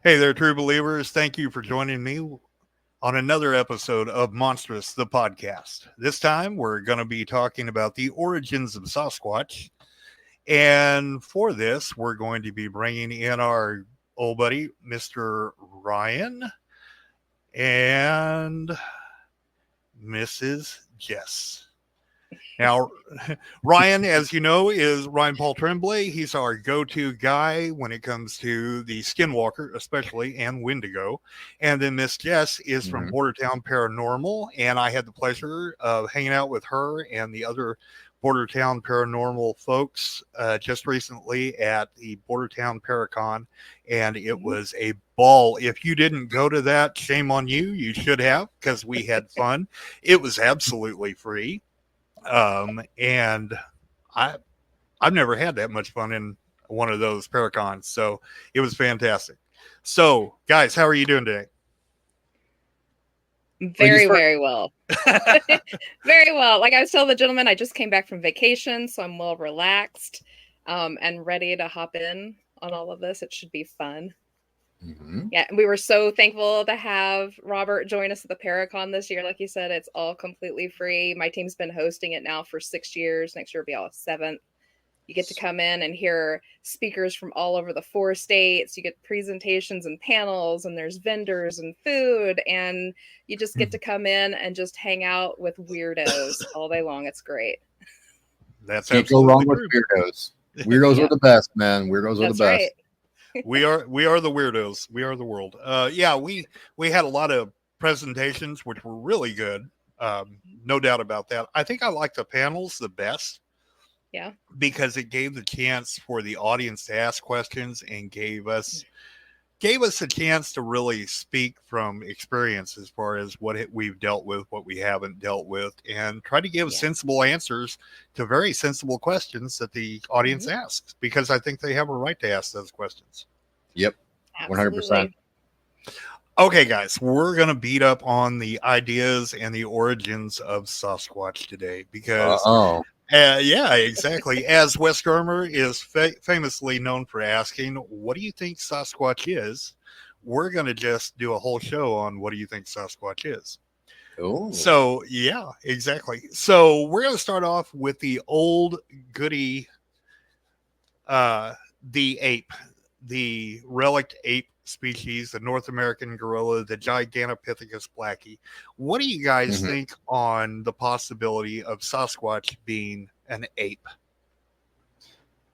Hey there, true believers. Thank you for joining me on another episode of Monstrous The Podcast. This time, we're going to be talking about the origins of Sasquatch. And for this, we're going to be bringing in our old buddy, Mr. Ryan, and Mrs. Jess. Now, Ryan, as you know, is Ryan Paul Tremblay. He's our go-to guy when it comes to the Skinwalker, especially, and Wendigo. And then Miss Jess is from Bordertown Paranormal, and I had the pleasure of hanging out with her and the other Bordertown Paranormal folks just recently at the Bordertown Paracon, and it was a ball. If you didn't go to that, shame on you. You should have, because we had fun. It was absolutely free. And I've never had that much fun in one of those Paracons, so it was fantastic. So, guys, how are you doing today? Very well. Very well. Like I was telling the gentleman, I just came back from vacation, so I'm well relaxed and ready to hop in on all of this. It should be fun. Yeah, and we were so thankful to have Robert join us at the Paracon this year. Like you said, it's all completely free. My team's been hosting it now for 6 years. Next year will be our 7th. You get to come in and hear speakers from all over the 4 states. You get presentations and panels, and there's vendors and food, and you just get to come in and just hang out with weirdos all day long. It's great. That's can't go wrong with weirdos. Weirdos are the best, man. Weirdos are the best. Right. We are the weirdos. We are the world. Yeah, we had a lot of presentations which were really good. No doubt about that. I think I like the panels the best. Yeah. Because it gave the chance for the audience to ask questions and gave us a chance to really speak from experience as far as what we've dealt with, what we haven't dealt with, and try to give sensible answers to very sensible questions that the audience asks, because I think they have a right to ask those questions. Yep. 100%. Okay, guys, we're going to beat up on the ideas and the origins of Sasquatch today because yeah, exactly. As Wes Germer is famously known for asking, what do you think Sasquatch is? We're going to just do a whole show on what do you think Sasquatch is. Oh. So, yeah, exactly. So we're going to start off with the old goody, the ape, the relict ape species, the North American gorilla, the Gigantopithecus blackie. What do you guys think on the possibility of Sasquatch being an ape?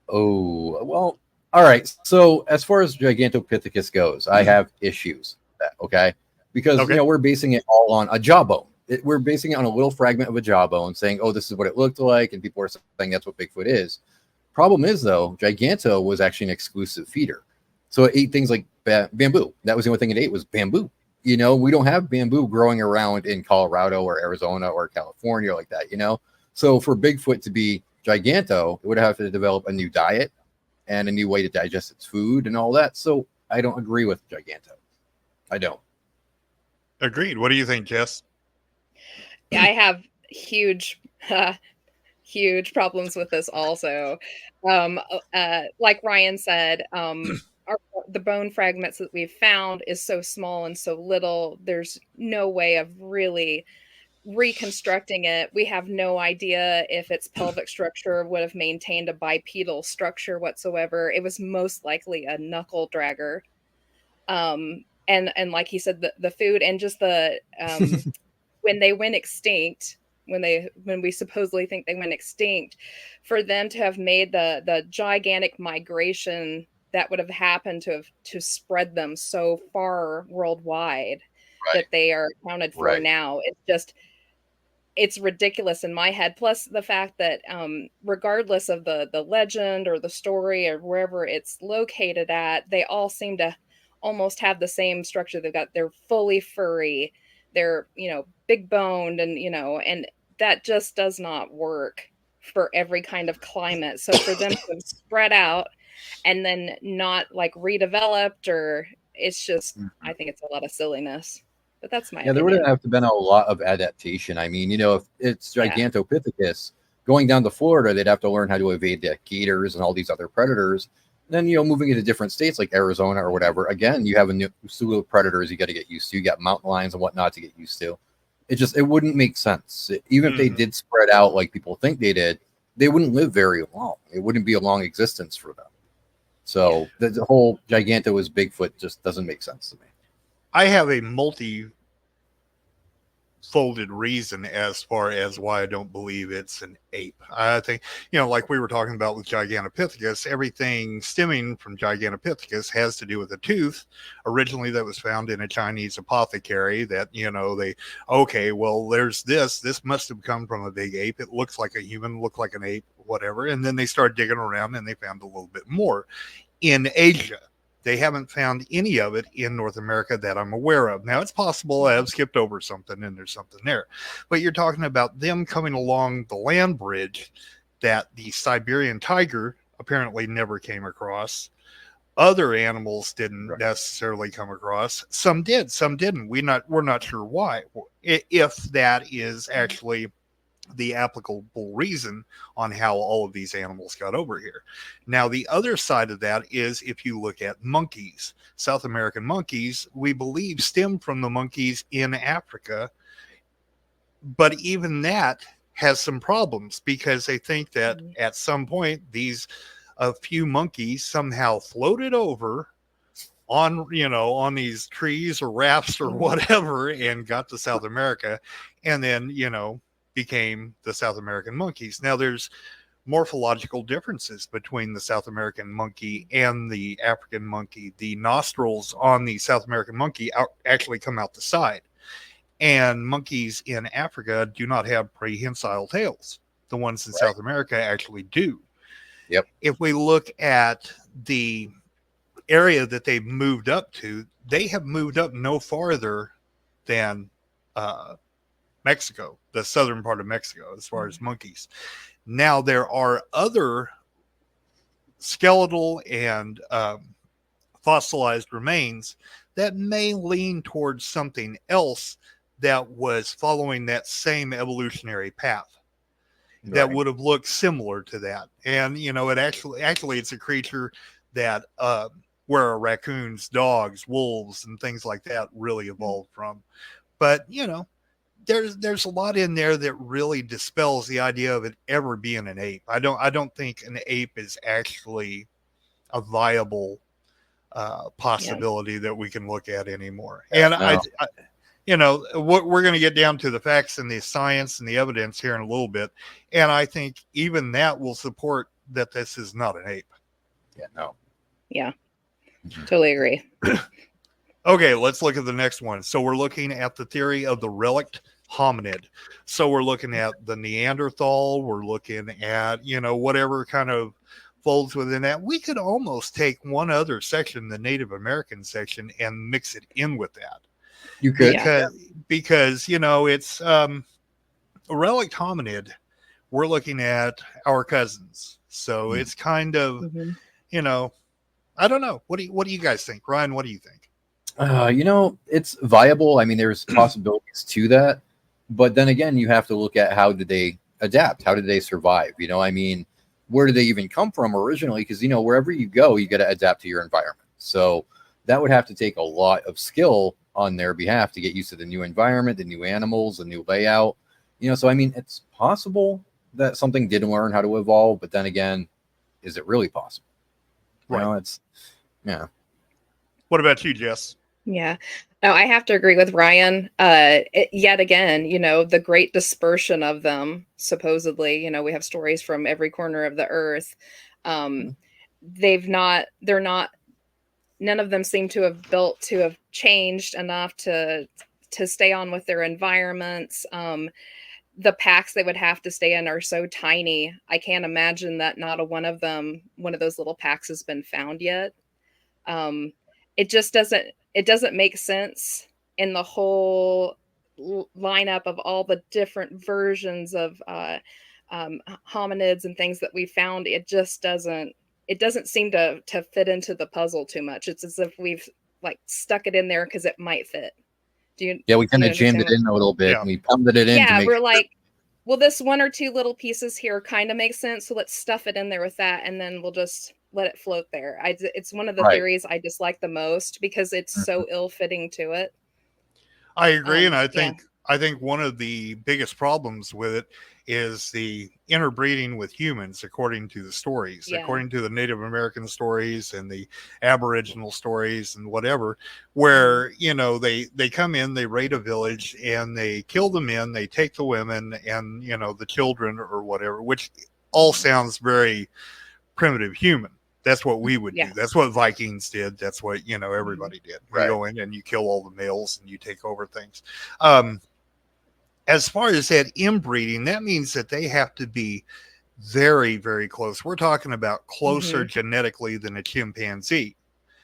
Oh, well, all right. So as far as Gigantopithecus goes, I have issues with that, okay? Because, you know, we're basing it all on a jawbone. We're basing it on a little fragment of a jawbone saying, oh, this is what it looked like, and people are saying that's what Bigfoot is. Problem is, though, Giganto was actually an exclusive feeder. So it ate things like bamboo. That was the only thing it ate was bamboo. You know, we don't have bamboo growing around in Colorado or Arizona or California like that, you know? So for Bigfoot to be Giganto, it would have to develop a new diet and a new way to digest its food and all that. So I don't agree with Giganto. I don't. Agreed. What do you think, Jess? Yeah, I have huge problems with this also. Like Ryan said, the bone fragments that we've found is so small and so little. There's no way of really reconstructing it. We have no idea if its pelvic structure would have maintained a bipedal structure whatsoever. It was most likely a knuckle dragger. And like he said, the food and just the when they went extinct, when we supposedly think they went extinct, for them to have made the gigantic migration that would have happened to spread them so far worldwide that they are accounted for now. It's ridiculous in my head. Plus the fact that regardless of the legend or the story or wherever it's located at, they all seem to almost have the same structure. They're fully furry. They're, big boned and that just does not work for every kind of climate. So for them to have spread out and then not like redeveloped, or it's just, I think it's a lot of silliness. But that's my opinion. There would have to been a lot of adaptation. I mean, if it's Gigantopithecus going down to Florida, they'd have to learn how to evade the gators and all these other predators. Then, moving into different states like Arizona or whatever, again, you have a new slew of predators you got to get used to. You got mountain lions and whatnot to get used to. It wouldn't make sense. Even if they did spread out like people think they did, they wouldn't live very long. It wouldn't be a long existence for them. So the whole Giganto is Bigfoot just doesn't make sense to me. I have a multi-folded reason as far as why I don't believe it's an ape. I think, like we were talking about with Gigantopithecus, everything stemming from Gigantopithecus has to do with a tooth originally that was found in a Chinese apothecary that, there's this must have come from a big ape. It looks like a human, looked like an ape, whatever. And then they started digging around and they found a little bit more in Asia. They haven't found any of it in North America that I'm aware of. Now, it's possible I have skipped over something and there's something there. But you're talking about them coming along the land bridge that the Siberian tiger apparently never came across. Other animals didn't necessarily come across. Some did, some didn't. We're not sure why. If that is actually the applicable reason on how all of these animals got over here. Now, the other side of that is if you look at monkeys, South American monkeys, we believe stem from the monkeys in Africa. But even that has some problems because they think that at some point a few monkeys somehow floated over on these trees or rafts or whatever and got to South America and then, became the South American monkeys. Now, there's morphological differences between the South American monkey and the African monkey. The nostrils on the South American monkey actually come out the side. And monkeys in Africa do not have prehensile tails. The ones in South America actually do. Yep. If we look at the area that they've moved up to, they have moved up no farther than Mexico, the southern part of Mexico, as far as monkeys. Now, there are other skeletal and fossilized remains that may lean towards something else that was following that same evolutionary path that would have looked similar to that. And, it actually it's a creature that where raccoons, dogs, wolves, and things like that really evolved from. But, there's a lot in there that really dispels the idea of it ever being an ape. I don't think an ape is actually a viable possibility that we can look at anymore. And we're going to get down to the facts and the science and the evidence here in a little bit. And I think even that will support that this is not an ape. Yeah, totally agree. Okay, let's look at the next one. So we're looking at the theory of the relict hominid. So we're looking at the Neanderthal. We're looking at, whatever kind of folds within that. We could almost take one other section, the Native American section, and mix it in with that. You could. Because it's a relict hominid. We're looking at our cousins. So it's kind of, I don't know. What do you guys think? Ryan, what do you think? It's viable. I mean, there's possibilities to that. But then again, you have to look at how did they adapt? How did they survive? Where did they even come from originally? Because, wherever you go, you got to adapt to your environment. So that would have to take a lot of skill on their behalf to get used to the new environment, the new animals, the new layout. So, it's possible that something did learn how to evolve. But then again, is it really possible? Right. Yeah. What about you, Jess? Yeah. No, I have to agree with Ryan. Yet again, the great dispersion of them, supposedly, we have stories from every corner of the earth. None of them seem to have changed enough to stay on with their environments. The packs they would have to stay in are so tiny. I can't imagine that not one of those little packs has been found yet. It doesn't make sense in the whole lineup of all the different versions of hominids and things that we found. It doesn't seem to fit into the puzzle too much. It's as if we've stuck it in there because it might fit. We kind of jammed it in a little bit and we pounded it in. Yeah, we're well, this one or two little pieces here kind of makes sense, so let's stuff it in there with that, and then we'll just let it float there. It's one of the Right. theories I dislike the most because it's so ill-fitting to it. I agree, and Yeah. I think one of the biggest problems with it is the interbreeding with humans, according to the stories, Yeah. according to the Native American stories and the Aboriginal stories and whatever, where you know they come in, they raid a village, and they kill the men, they take the women, and you know the children or whatever, which all sounds very primitive human. That's what we would do. That's what Vikings did. That's what, you know, everybody did. You go in and you kill all the males and you take over things. As far as that inbreeding, that means that they have to be very, very close. We're talking about closer genetically than a chimpanzee.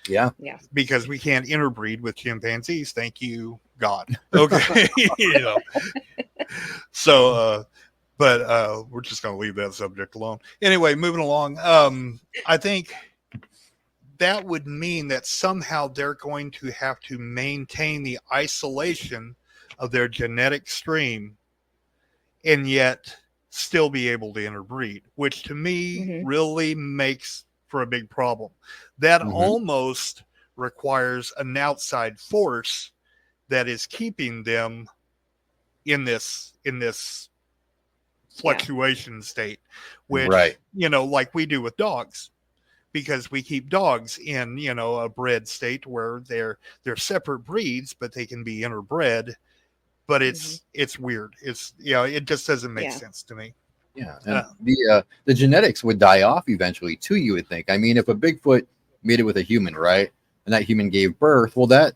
Yeah. Because we can't interbreed with chimpanzees. Thank you, God. Okay. You know. So, but we're just going to leave that subject alone. Anyway, moving along. I think that would mean that somehow they're going to have to maintain the isolation of their genetic stream and yet still be able to interbreed, which to me really makes for a big problem. That almost requires an outside force that is keeping them in this fluctuation state, which you know, like we do with dogs, because we keep dogs in, you know, a bred state where they're separate breeds, but they can be interbred. But it's weird. It's, you know, it just doesn't make sense to me. Yeah, and the genetics would die off eventually too, you would think. I mean, if a Bigfoot mated with a human, right, and that human gave birth, well, that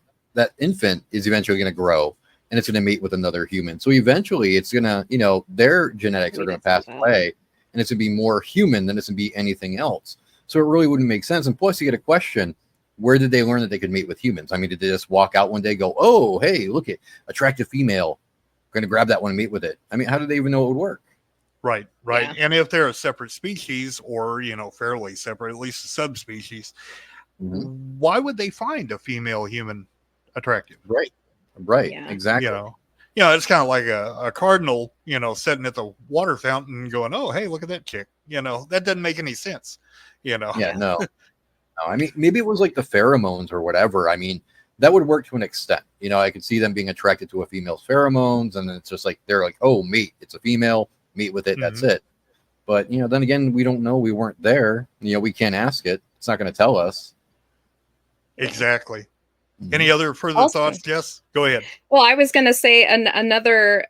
infant is eventually going to grow and it's going to mate with another human. So eventually it's going to, you know, their genetics are going to pass away and it's going to be more human than it's going to be anything else. So it really wouldn't make sense. And plus you get a question, where did they learn that they could mate with humans? I mean, did they just walk out one day, go, oh, hey, look at attractive female, going to grab that one and mate with it? I mean, how did they even know it would work? Right. Yeah. And if they're a separate species or, you know, fairly separate, at least a subspecies, why would they find a female human attractive? Right. Yeah. Exactly. You know, it's kind of like a cardinal, you know, sitting at the water fountain going, oh, hey, look at that chick. You know, that doesn't make any sense, you know? Yeah, no. I mean, maybe it was like the pheromones or whatever. I mean, that would work to an extent. You know, I could see them being attracted to a female's pheromones, and it's just like, they're like, oh, mate, it's a female, meet with it, that's it. But, you know, then again, we don't know. We weren't there. You know, we can't ask it. It's not going to tell us. Exactly. Any other further thoughts, Jess? Go ahead. Well, I was going to say another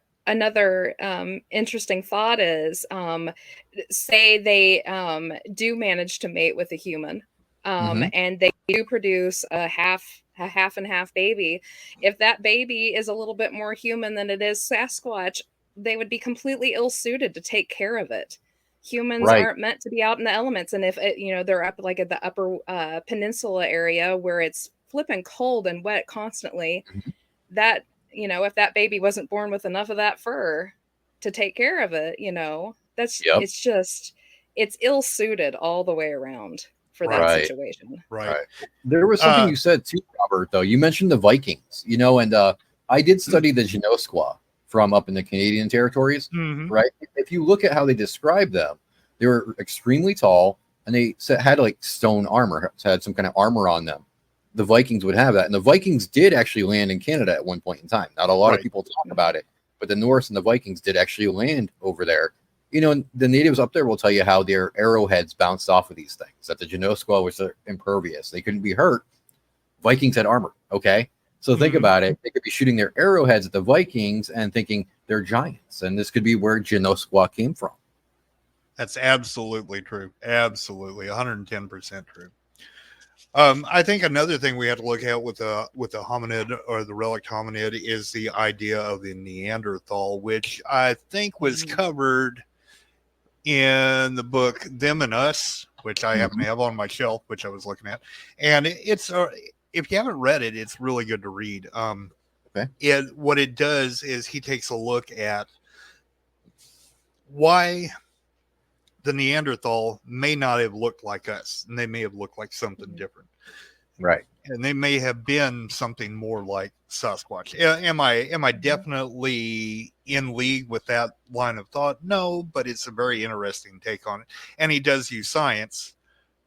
interesting thought is, say they do manage to mate with a human, and they do produce a half and half baby. If that baby is a little bit more human than it is Sasquatch, they would be completely ill-suited to take care of it. Humans aren't meant to be out in the elements, and if it, you know, they're up like at the upper peninsula area where it's flipping cold and wet constantly, that, you know, if that baby wasn't born with enough of that fur to take care of it, you know, that's it's ill-suited all the way around for that situation. Right. There was something you said too, Robert, though. You mentioned the Vikings, you know, and I did study the Genoskwa from up in the Canadian territories, right? If you look at how they describe them, they were extremely tall and they had like stone armor, had some kind of armor on them. The Vikings would have that. And the Vikings did actually land in Canada at one point in time. Not a lot of people talk about it, but the Norse and the Vikings did actually land over there. You know, the natives up there will tell you how their arrowheads bounced off of these things, that the Genoskwa was impervious. They couldn't be hurt. Vikings had armor. Okay. So think about it. They could be shooting their arrowheads at the Vikings and thinking they're giants. And this could be where Genoskwa came from. That's absolutely true. Absolutely. 110% true. I think another thing we have to look at with the hominid or the relict hominid is the idea of the Neanderthal, which I think was covered in the book Them and Us, which I happen to have on my shelf, which I was looking at. And it's if you haven't read it, it's really good to read. What it does is he takes a look at why the Neanderthal may not have looked like us, and they may have looked like something different. Right. And they may have been something more like Sasquatch. Am I definitely in league with that line of thought? No, but it's a very interesting take on it. And he does use science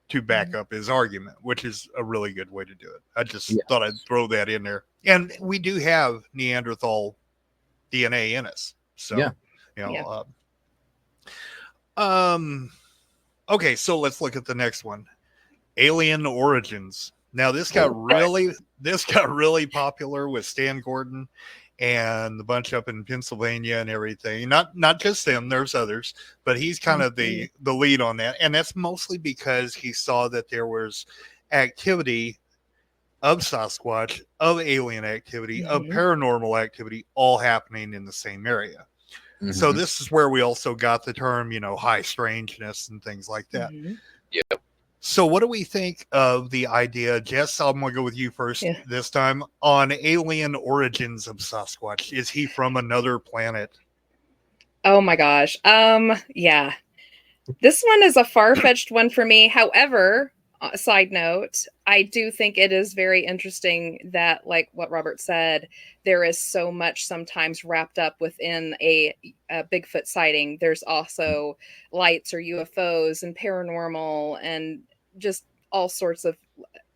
to back up his argument, which is a really good way to do it. I just thought I'd throw that in there. And we do have Neanderthal DNA in us. So, okay, so let's look at the next one. Alien Origins. Now this got really popular with Stan Gordon and the bunch up in Pennsylvania and everything. Not just them, there's others, but he's kind of the lead on that. And that's mostly because he saw that there was activity of Sasquatch, of alien activity, of paranormal activity, all happening in the same area. So this is where we also got the term, high strangeness and things like that. Yep. So what do we think of the idea, Jess? I'm going to go with you first this time, on alien origins of Sasquatch. Is he from another planet? Oh my gosh. Yeah. This one is a far-fetched one for me. However, side note, I do think it is very interesting that, like what Robert said, there is so much sometimes wrapped up within a Bigfoot sighting. There's also lights or UFOs and paranormal and just all sorts of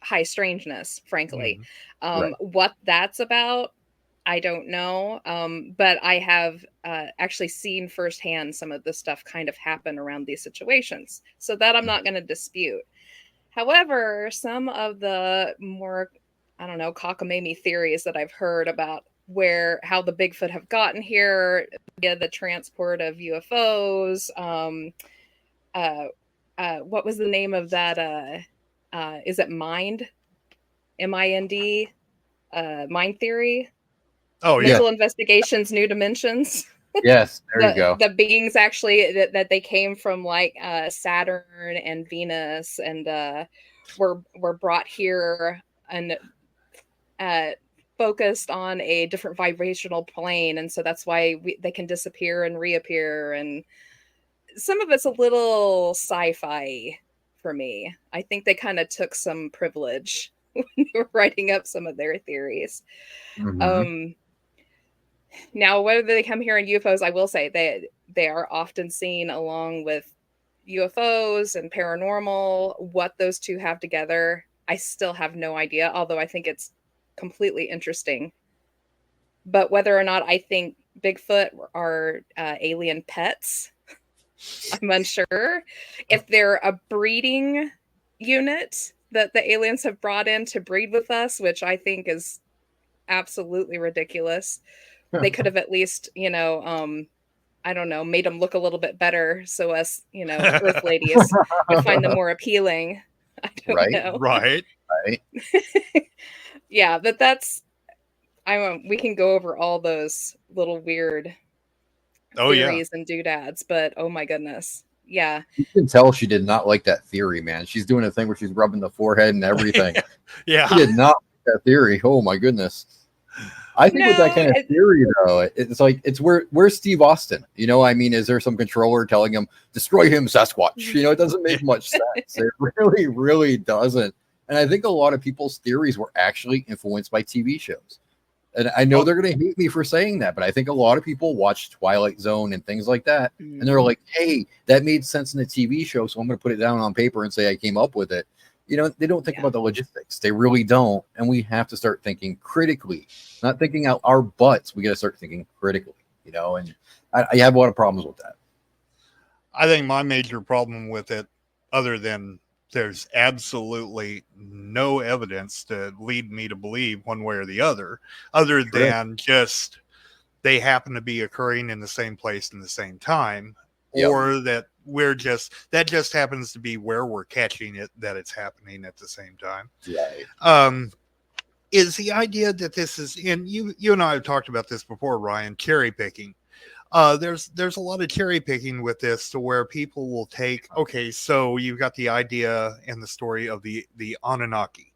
high strangeness, frankly. What that's about, I don't know. But I have actually seen firsthand some of this stuff kind of happen around these situations. So that I'm not going to dispute. However, some of the more, I don't know, cockamamie theories that I've heard about how the Bigfoot have gotten here via the transport of UFOs. What was the name of that? Is it Mind? MIND? Mind theory? Oh, Mental Investigations, New Dimensions. Yes, there you go. The beings actually that they came from like Saturn and Venus and were brought here and focused on a different vibrational plane, and so that's why they can disappear and reappear. And some of it's a little sci-fi for me. I think they kind of took some privilege when they were writing up some of their theories. Now, whether they come here in UFOs, I will say they are often seen along with UFOs and paranormal. What those two have together, I still have no idea, although I think it's completely interesting. But whether or not I think Bigfoot are alien pets, I'm unsure. If they're a breeding unit that the aliens have brought in to breed with us, which I think is absolutely ridiculous. They could have at least, I don't know, made them look a little bit better so us, Earth ladies would find them more appealing. I don't know. Right. Yeah, but we can go over all those little weird theories and doodads, but oh my goodness. Yeah. You can tell she did not like that theory, man. She's doing a thing where she's rubbing the forehead and everything. Yeah. She did not like that theory. Oh my goodness. I think with that kind of theory, though, it's like, where's Steve Austin? Is there some controller telling him, destroy him, Sasquatch? It doesn't make much sense. It really, really doesn't. And I think a lot of people's theories were actually influenced by TV shows. And I know they're going to hate me for saying that, but I think a lot of people watch Twilight Zone and things like that. And they're like, hey, that made sense in a TV show, so I'm going to put it down on paper and say I came up with it. They don't think about the logistics. They really don't. And we have to start thinking critically, not thinking out our butts. We got to start thinking critically, and I have a lot of problems with that. I think my major problem with it, other than there's absolutely no evidence to lead me to believe one way or the other than just they happen to be occurring in the same place in the same time, or that that just happens to be where we're catching it, that it's happening at the same time. Right. Is the idea that this is, and you and I have talked about this before, Ryan, cherry picking. There's a lot of cherry picking with this, to where people will take, okay, so you've got the idea and the story of the Anunnaki.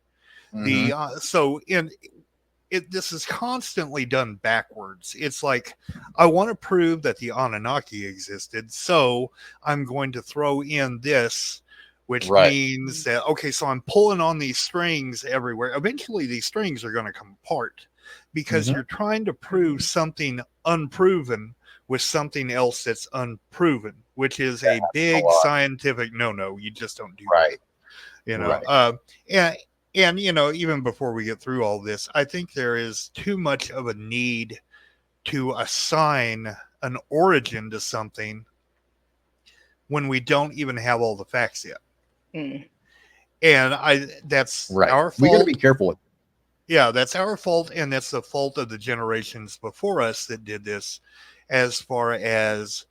This is constantly done backwards. It's like, I want to prove that the Anunnaki existed, so I'm going to throw in this, which means that, okay, so I'm pulling on these strings everywhere. Eventually, these strings are going to come apart because you're trying to prove something unproven with something else that's unproven, which is a big scientific no-no. You just don't do that. You know, Right. and you know, even before we get through all this, I think there is too much of a need to assign an origin to something when we don't even have all the facts yet. Mm. And that's Right. our We got to fault. be careful with. Yeah, that's our fault, and that's the fault of the generations before us that did this, as far as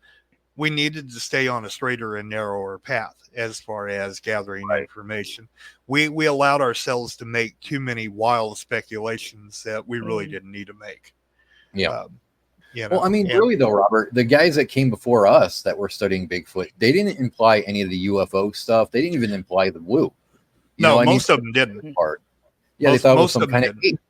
we needed to stay on a straighter and narrower path as far as gathering Right. information. We allowed ourselves to make too many wild speculations that we really didn't need to make. Yeah. You know, Well, I mean, really though, Robert, the guys that came before us that were studying Bigfoot, they didn't imply any of the UFO stuff. They didn't even imply the woo. Most of them didn't. Part. Yeah, they thought it was some kind of ape.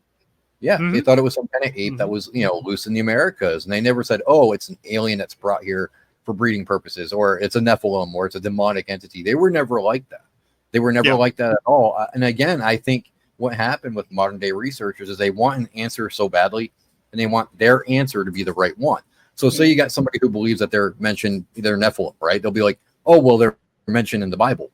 Yeah, Mm-hmm. they thought it was some kind of ape that was, loose in the Americas. And they never said, oh, it's an alien that's brought here for breeding purposes, or it's a Nephilim, or it's a demonic entity. They were never like that. They were never like that at all. And again, I think what happened with modern day researchers is they want an answer so badly, and they want their answer to be the right one. So say you got somebody who believes that they're mentioned, they're Nephilim, right? They'll be like, oh, well, they're mentioned in the Bible.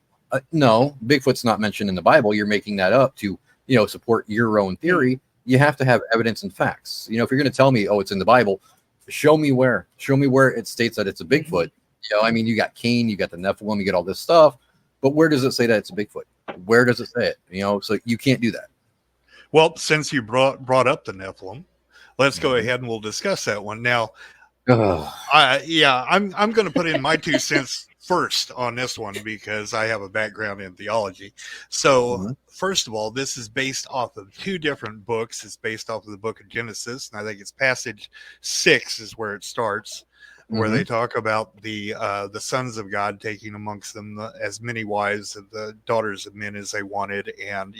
No, Bigfoot's not mentioned in the Bible. You're making that up to, support your own theory. You have to have evidence and facts. If you're going to tell me, oh, it's in the Bible, show me where it states that it's a Bigfoot. I mean, you got Cain, you got the Nephilim, you get all this stuff, but where does it say that it's a Bigfoot? Where does it say it? So you can't do that. Well, since you brought up the Nephilim, let's go ahead and we'll discuss that one now. I'm going to put in my 2 cents first on this one because I have a background in theology. So first of all, this is based off of 2 different books. It's based off of the book of Genesis, and I think it's passage 6 is where it starts, where they talk about the sons of God taking amongst them as many wives and the daughters of men as they wanted. And,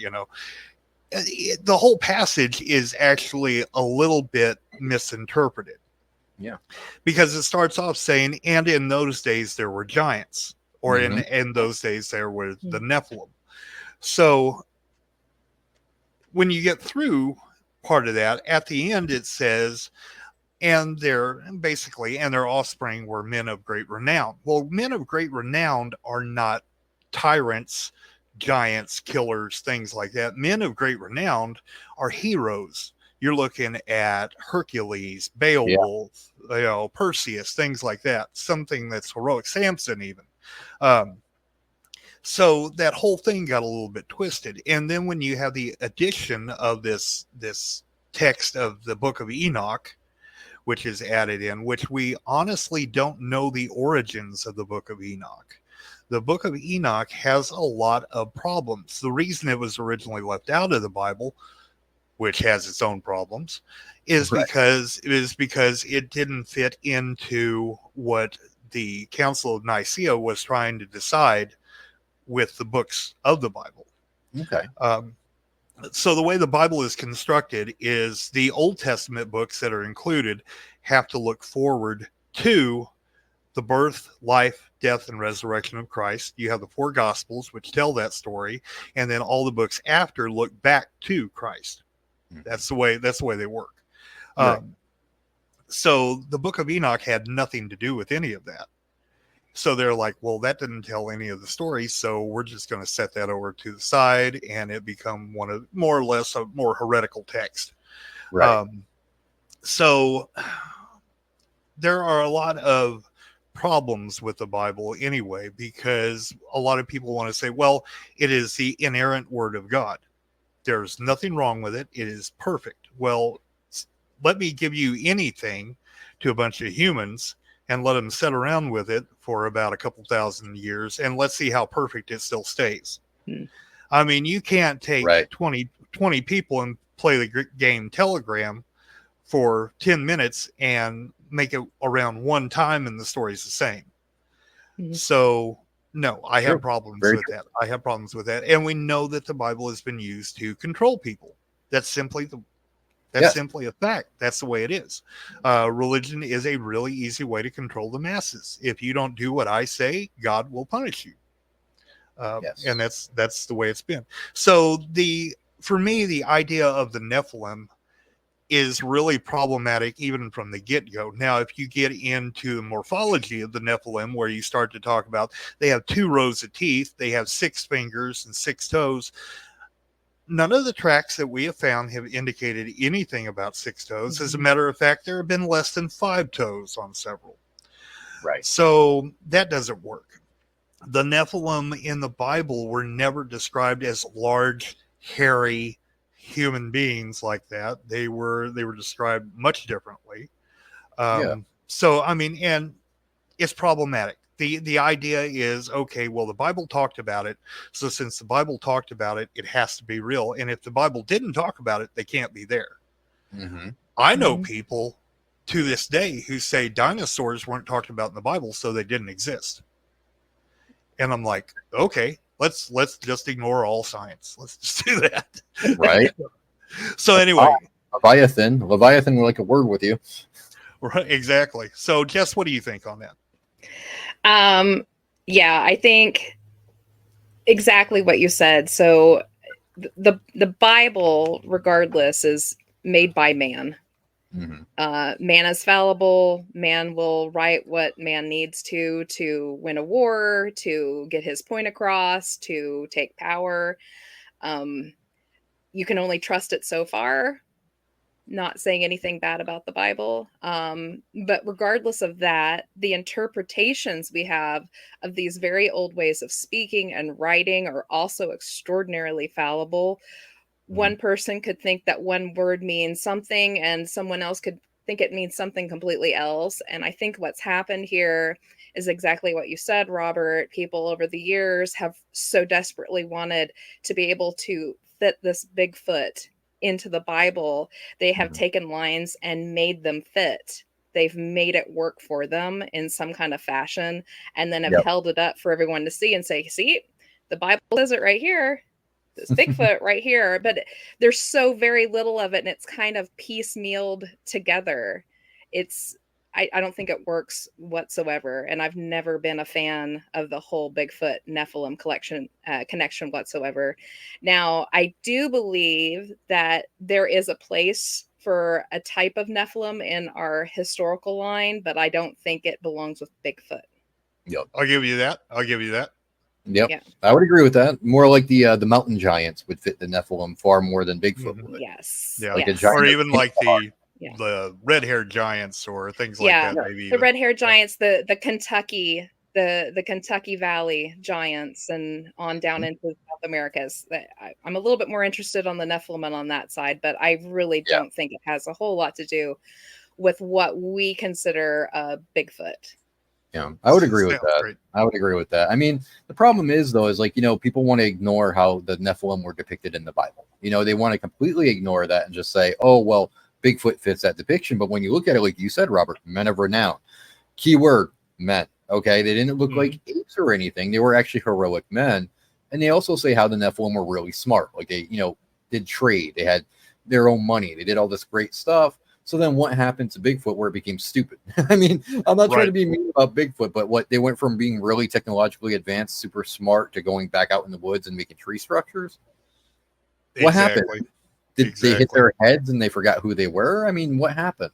the whole passage is actually a little bit misinterpreted. Yeah. Because it starts off saying, and in those days there were giants, or in those days there were the Nephilim. So when you get through part of that, at the end it says, and their offspring were men of great renown. Well, men of great renown are not tyrants, giants, killers, things like that. Men of great renown are heroes. You're looking at Hercules, Beowulf, Perseus, things like that. Something that's heroic. Samson, even. So that whole thing got a little bit twisted. And then when you have the addition of this text of the Book of Enoch, which is added in, which we honestly don't know the origins of the Book of Enoch. The Book of Enoch has a lot of problems. The reason it was originally left out of the Bible, which has its own problems, is because it didn't fit into what the Council of Nicaea was trying to decide with the books of the Bible. Okay. So the way the Bible is constructed is the Old Testament books that are included have to look forward to the birth, life, death, and resurrection of Christ. You have the 4 Gospels, which tell that story, and then all the books after look back to Christ. That's the way they work. So the Book of Enoch had nothing to do with any of that. So they're like, well, that didn't tell any of the stories, so we're just going to set that over to the side, and it become one of more or less a more heretical text. Right. So there are a lot of problems with the Bible anyway, because a lot of people want to say, well, it is the inerrant word of God. There's nothing wrong with it. It is perfect. Well, let me give you anything to a bunch of humans and let them sit around with it for about a couple thousand years, and let's see how perfect it still stays. I mean, you can't take 20 people and play the game Telegram for 10 minutes and make it around one time and the story's the same. So no, I have problems with that. I have problems with that. And we know that the Bible has been used to control people. That's simply simply a fact. That's the way it is. Religion is a really easy way to control the masses. If you don't do what I say, God will punish you. And that's the way it's been. So for me, the idea of the Nephilim is really problematic even from the get-go. Now, if you get into the morphology of the Nephilim, where you start to talk about they have 2 rows of teeth, they have 6 fingers and 6 toes. None of the tracks that we have found have indicated anything about 6 toes. As a matter of fact, there have been less than 5 toes on several. Right. So that doesn't work. The Nephilim in the Bible were never described as large, hairy human beings like that. They were described much differently. So I mean, and it's problematic. The idea is, okay, well, the Bible talked about it, so since the Bible talked about it, it has to be real. And if the Bible didn't talk about it, they can't be there. I know people to this day who say dinosaurs weren't talked about in the Bible, so they didn't exist. And I'm like, okay, let's just ignore all science. Let's just do that. Right. So anyway, Leviathan would like a word with you. Right, exactly. So Jess, what do you think on that? Yeah, I think exactly what you said. So the Bible, regardless, is made by man. Man is fallible. Man will write what man needs to win a war, to get his point across, to take power. You can only trust it so far. Not saying anything bad about the Bible. But regardless of that, the interpretations we have of these very old ways of speaking and writing are also extraordinarily fallible. One person could think that one word means something and someone else could think it means something completely else. And I think what's happened here is exactly what you said, Robert. People over the years have so desperately wanted to be able to fit this Bigfoot into the Bible. They have taken lines and made them fit. They've made it work for them in some kind of fashion, and then have held it up for everyone to see and say, see, the Bible says it right here. This Bigfoot right here. But there's so very little of it, and it's kind of piecemealed together. I don't think it works whatsoever. And I've never been a fan of the whole Bigfoot Nephilim connection whatsoever. Now, I do believe that there is a place for a type of Nephilim in our historical line, but I don't think it belongs with Bigfoot. Yep. I'll give you that. Yep. Yeah. I would agree with that. More like the mountain giants would fit the Nephilim far more than Bigfoot would. Yes. Yeah. Like a giant, or even like the red-haired giants or things like that. Maybe the red-haired giants, the Kentucky, the Kentucky Valley giants, and on down into South America's. I'm a little bit more interested on the Nephilim on that side, but I really don't think it has a whole lot to do with what we consider Bigfoot. Yeah, I would agree with that. I would agree with that. I mean, the problem is, though, is like, people want to ignore how the Nephilim were depicted in the Bible. They want to completely ignore that and just say, oh, well, Bigfoot fits that depiction. But when you look at it, like you said, Robert, men of renown, keyword men. Okay. They didn't look like apes or anything. They were actually heroic men. And they also say how the Nephilim were really smart. Like they, did trade. They had their own money. They did all this great stuff. So then what happened to Bigfoot where it became stupid? I mean, I'm not trying to be mean about Bigfoot, but they went from being really technologically advanced, super smart, to going back out in the woods and making tree structures. What happened? Did they hit their heads and they forgot who they were? I mean, what happened?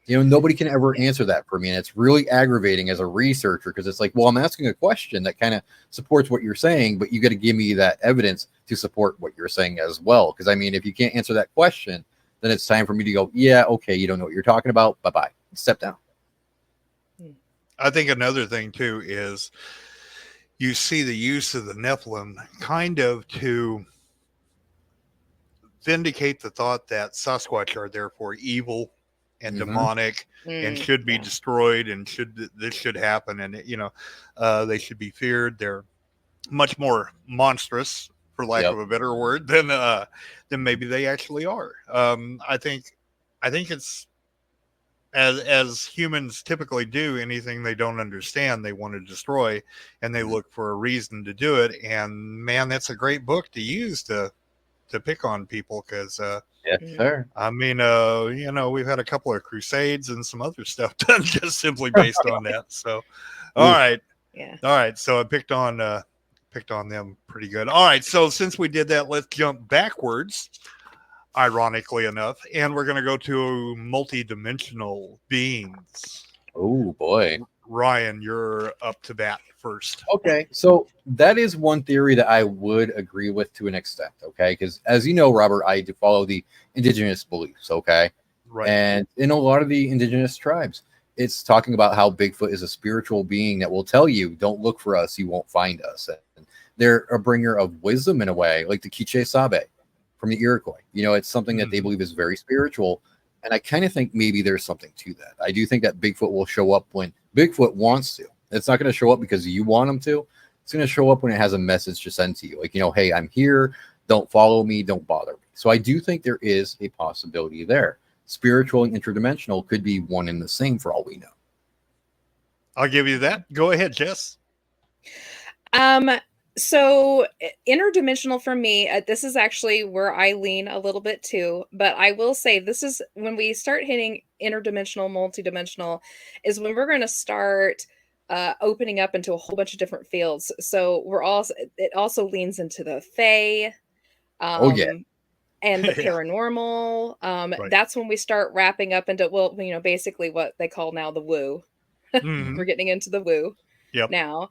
Nobody can ever answer that for me. And it's really aggravating as a researcher, because it's like, well, I'm asking a question that kind of supports what you're saying, but you got to give me that evidence to support what you're saying as well. Because I mean, if you can't answer that question, then it's time for me to go, yeah, okay, you don't know what you're talking about. Bye-bye. Step down. I think another thing too is you see the use of the Nephilim kind of to vindicate the thought that Sasquatch are therefore evil and demonic and should be destroyed, and this should happen, and they should be feared. They're much more monstrous, for lack of a better word, than maybe they actually are. I think it's as humans typically do, anything they don't understand, they want to destroy, and they look for a reason to do it. And man, that's a great book to use to pick on people, because I mean, we've had a couple of crusades and some other stuff done just simply based on that. So, all right. So I picked on them pretty good. All right. So since we did that, let's jump backwards. ironically enough. And we're going to go to multidimensional beings. Oh boy. Ryan, you're up to bat first. Okay, so that is one theory that I would agree with to an extent, okay? Because as you know, Robert, I do follow the indigenous beliefs, okay? Right. And in a lot of the indigenous tribes, it's talking about how Bigfoot is a spiritual being that will tell you, don't look for us, you won't find us. And they're a bringer of wisdom in a way, like the Quiche Sabe from the Iroquois. You know, it's something that they believe is very spiritual. And I kind of think maybe there's something to that. I do think that Bigfoot will show up when Bigfoot wants to. It's not going to show up because you want him to. It's going to show up when it has a message to send to you. Like, you know, hey, I'm here. Don't follow me. Don't bother me. So I do think there is a possibility there. Spiritual and interdimensional could be one and the same for all we know. I'll give you that. Go ahead, Jess. So interdimensional for me, this is actually where I lean a little bit too, but I will say this is when we start hitting interdimensional, multidimensional is when we're going to start opening up into a whole bunch of different fields. So it also leans into the Fae, and the paranormal. Right. That's when we start wrapping up into, well, you know, basically what they call now the woo. We're getting into the woo now.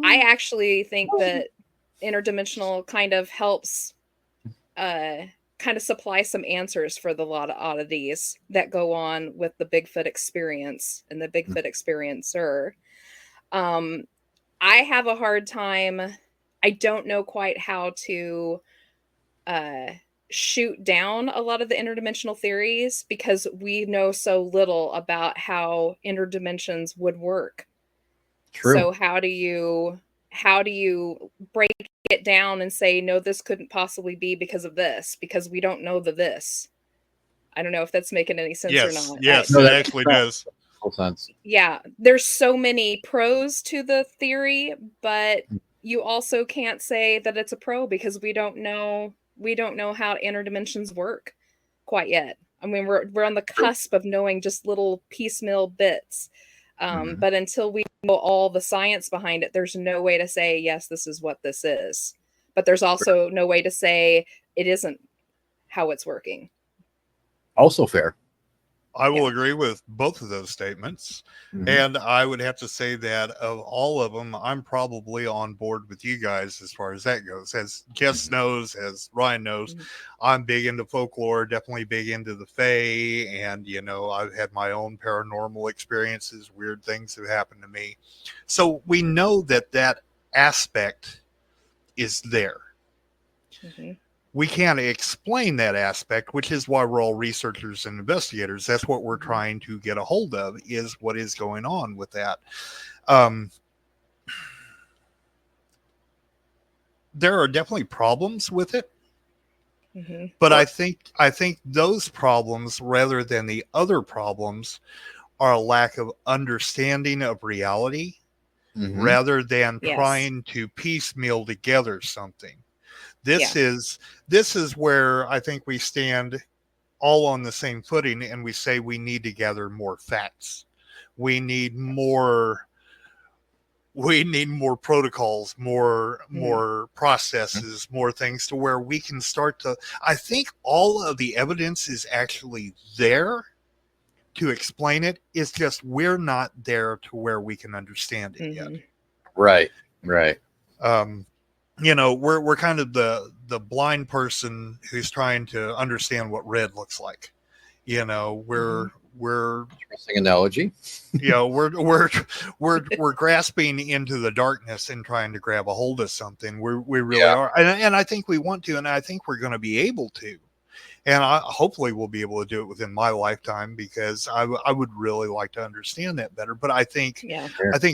I actually think that interdimensional kind of helps kind of supply some answers for the lot of oddities that go on with the Bigfoot experience and the Bigfoot experiencer. I have a hard time. I don't know quite how to shoot down a lot of the interdimensional theories because we know so little about how interdimensions would work. True. So how do you break it down and say, no, this couldn't possibly be because of this, because we don't know this. I don't know if that's making any sense or not. Yes, it actually does. Full sense. Yeah, there's so many pros to the theory, but you also can't say that it's a pro because we don't know how interdimensions work quite yet. I mean, we're on the cusp of knowing just little piecemeal bits. But until we know all the science behind it, there's no way to say, yes, this is what this is. But there's also no way to say it isn't how it's working. Also fair. I will agree with both of those statements. And I would have to say that of all of them, I'm probably on board with you guys as far as that goes. As Jess knows, as Ryan knows, I'm big into folklore, definitely big into the Fae. And, you know, I've had my own paranormal experiences, weird things have happened to me. So we know that that aspect is there. We can't explain that aspect, which is why we're all researchers and investigators. That's what we're trying to get a hold of, is what is going on with that. There are definitely problems with it, but I think those problems, rather than the other problems, are a lack of understanding of reality, rather than trying to piecemeal together something. This is where I think we stand all on the same footing, and we say we need to gather more facts. We need more protocols, more processes, more things to where we can start to. I think all of the evidence is actually there to explain it. It's just we're not there to where we can understand it yet. Right. You know, we're kind of the blind person who's trying to understand what red looks like. You know, we're interesting analogy. You know, we're grasping into the darkness and trying to grab a hold of something. We really are, and I think we want to, and I think we're going to be able to. And hopefully we'll be able to do it within my lifetime, because I would really like to understand that better. But I think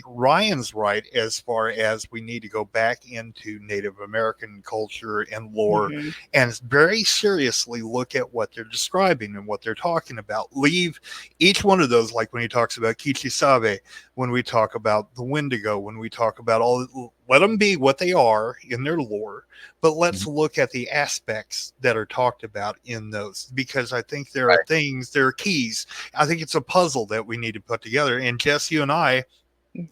Ryan's right as far as we need to go back into Native American culture and lore and very seriously look at what they're describing and what they're talking about. Leave each one of those, like when he talks about Quiche Sabe, when we talk about the Wendigo, when we talk about all, let them be what they are in their lore, but let's look at the aspects that are talked about in those, because I think there are things, there are keys. I think it's a puzzle that we need to put together. And Jess, you and I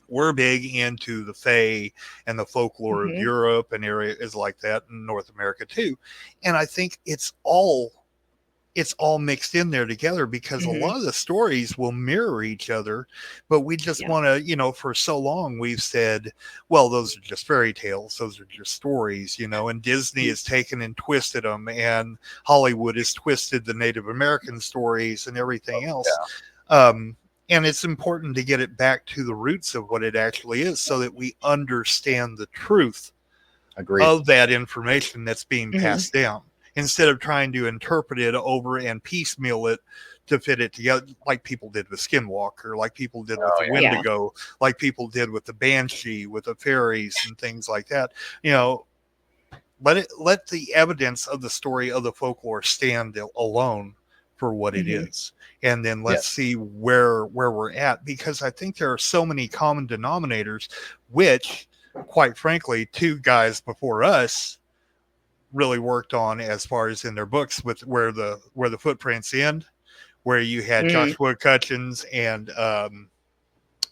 we're big into the Fae and the folklore of Europe and areas like that in North America too. And I think it's all mixed in there together because a lot of the stories will mirror each other, but we just want to, for so long we've said, well, those are just fairy tales. Those are just stories, and Disney has taken and twisted them, and Hollywood has twisted the Native American stories and everything else. And it's important to get it back to the roots of what it actually is so that we understand the truth of that information that's being passed down, instead of trying to interpret it over and piecemeal it to fit it together, like people did with Skinwalker, like people did with the Wendigo, like people did with the Banshee, with the fairies and things like that. Let the evidence of the story of the folklore stand alone for what it is. And then let's see where we're at, because I think there are so many common denominators, which, quite frankly, two guys before us really worked on as far as in their books, with where the footprints end, where you had Joshua Cutchins and I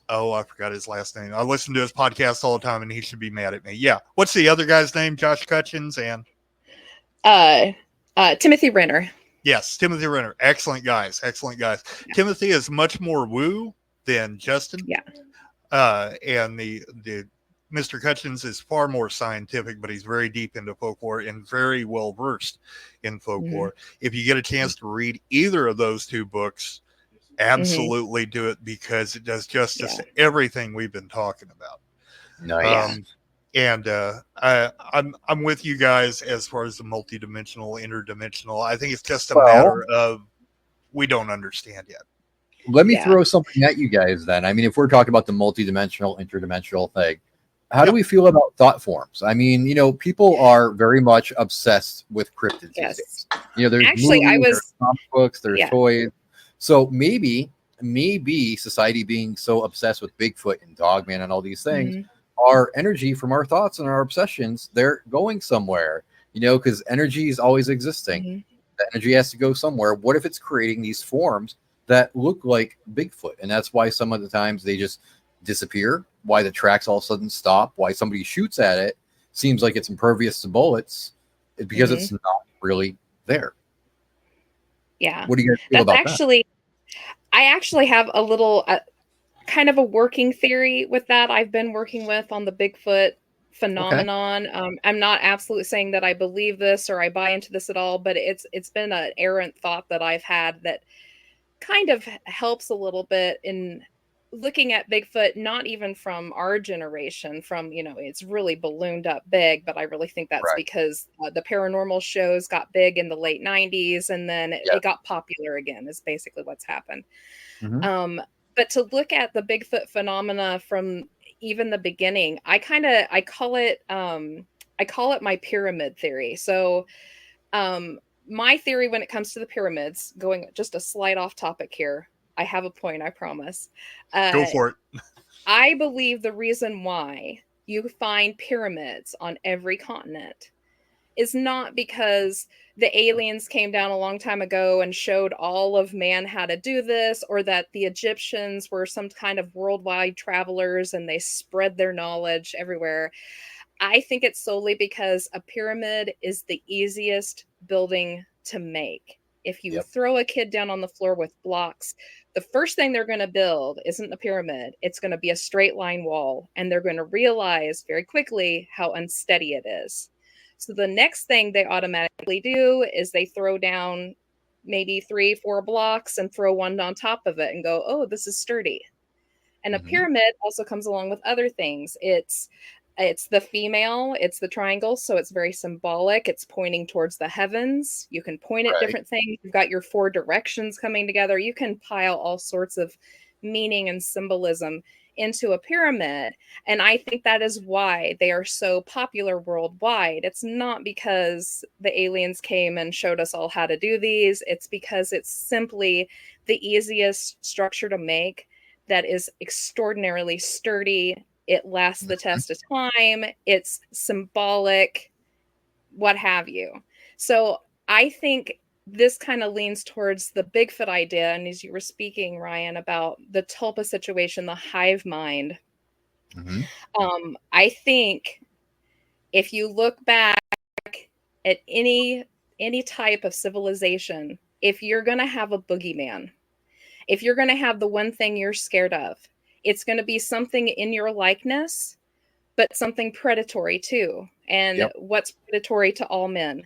forgot his last name. I listen to his podcast all the time and he should be mad at me. Yeah. What's the other guy's name? Josh Cutchins and Timothy Renner. Yes, Timothy Renner. Excellent guys. Yeah. Timothy is much more woo than Justin. Yeah. And the Mr. Cutchins is far more scientific, but he's very deep into folklore and very well versed in folklore. If you get a chance to read either of those two books, absolutely do it, because it does justice to everything we've been talking about. Nice. And I'm with you guys as far as the multidimensional, interdimensional. I think it's just a matter of we don't understand yet. Let me throw something at you guys then. I mean, if we're talking about the multidimensional, interdimensional thing, how do we feel about thought forms? I mean, people are very much obsessed with cryptids these days. There's actually movies, there's comic books, there's toys. So maybe society being so obsessed with Bigfoot and Dogman and all these things, our energy from our thoughts and our obsessions, they're going somewhere, because energy is always existing. The energy has to go somewhere. What if it's creating these forms that look like Bigfoot? And that's why some of the times they just disappear, why the tracks all of a sudden stop, why somebody shoots at it, seems like it's impervious to bullets, because it's not really there. Yeah. What do you guys feel about that? I actually have a little kind of a working theory with that I've been working with on the Bigfoot phenomenon. I'm not absolutely saying that I believe this or I buy into this at all, but it's been an errant thought that I've had that kind of helps a little bit in looking at Bigfoot, not even from our generation, from, it's really ballooned up big, but I really think that's because the paranormal shows got big in the late 90s and then it got popular again, is basically what's happened. But to look at the Bigfoot phenomena from even the beginning, I call it my pyramid theory. So, my theory when it comes to the pyramids, going just a slight off topic here, I have a point, I promise. Go for it. I believe the reason why you find pyramids on every continent is not because the aliens came down a long time ago and showed all of man how to do this, or that the Egyptians were some kind of worldwide travelers and they spread their knowledge everywhere. I think it's solely because a pyramid is the easiest building to make. If you throw a kid down on the floor with blocks, the first thing they're going to build isn't the pyramid. It's going to be a straight line wall. And they're going to realize very quickly how unsteady it is. So the next thing they automatically do is they throw down maybe 3-4 blocks and throw one on top of it and go, oh, this is sturdy. And a pyramid also comes along with other things. It's the female, it's the triangle, so it's very symbolic. It's pointing towards the heavens. You can point at different things. You've got your 4 directions coming together. You can pile all sorts of meaning and symbolism into a pyramid. And I think that is why they are so popular worldwide. It's not because the aliens came and showed us all how to do these. It's because it's simply the easiest structure to make that is extraordinarily sturdy. It lasts the test of time. It's symbolic, what have you. So I think this kind of leans towards the Bigfoot idea. And as you were speaking, Ryan, about the tulpa situation, the hive mind, I think if you look back at any type of civilization, if you're going to have a boogeyman, if you're going to have the one thing you're scared of, it's going to be something in your likeness, but something predatory too. And what's predatory to all men?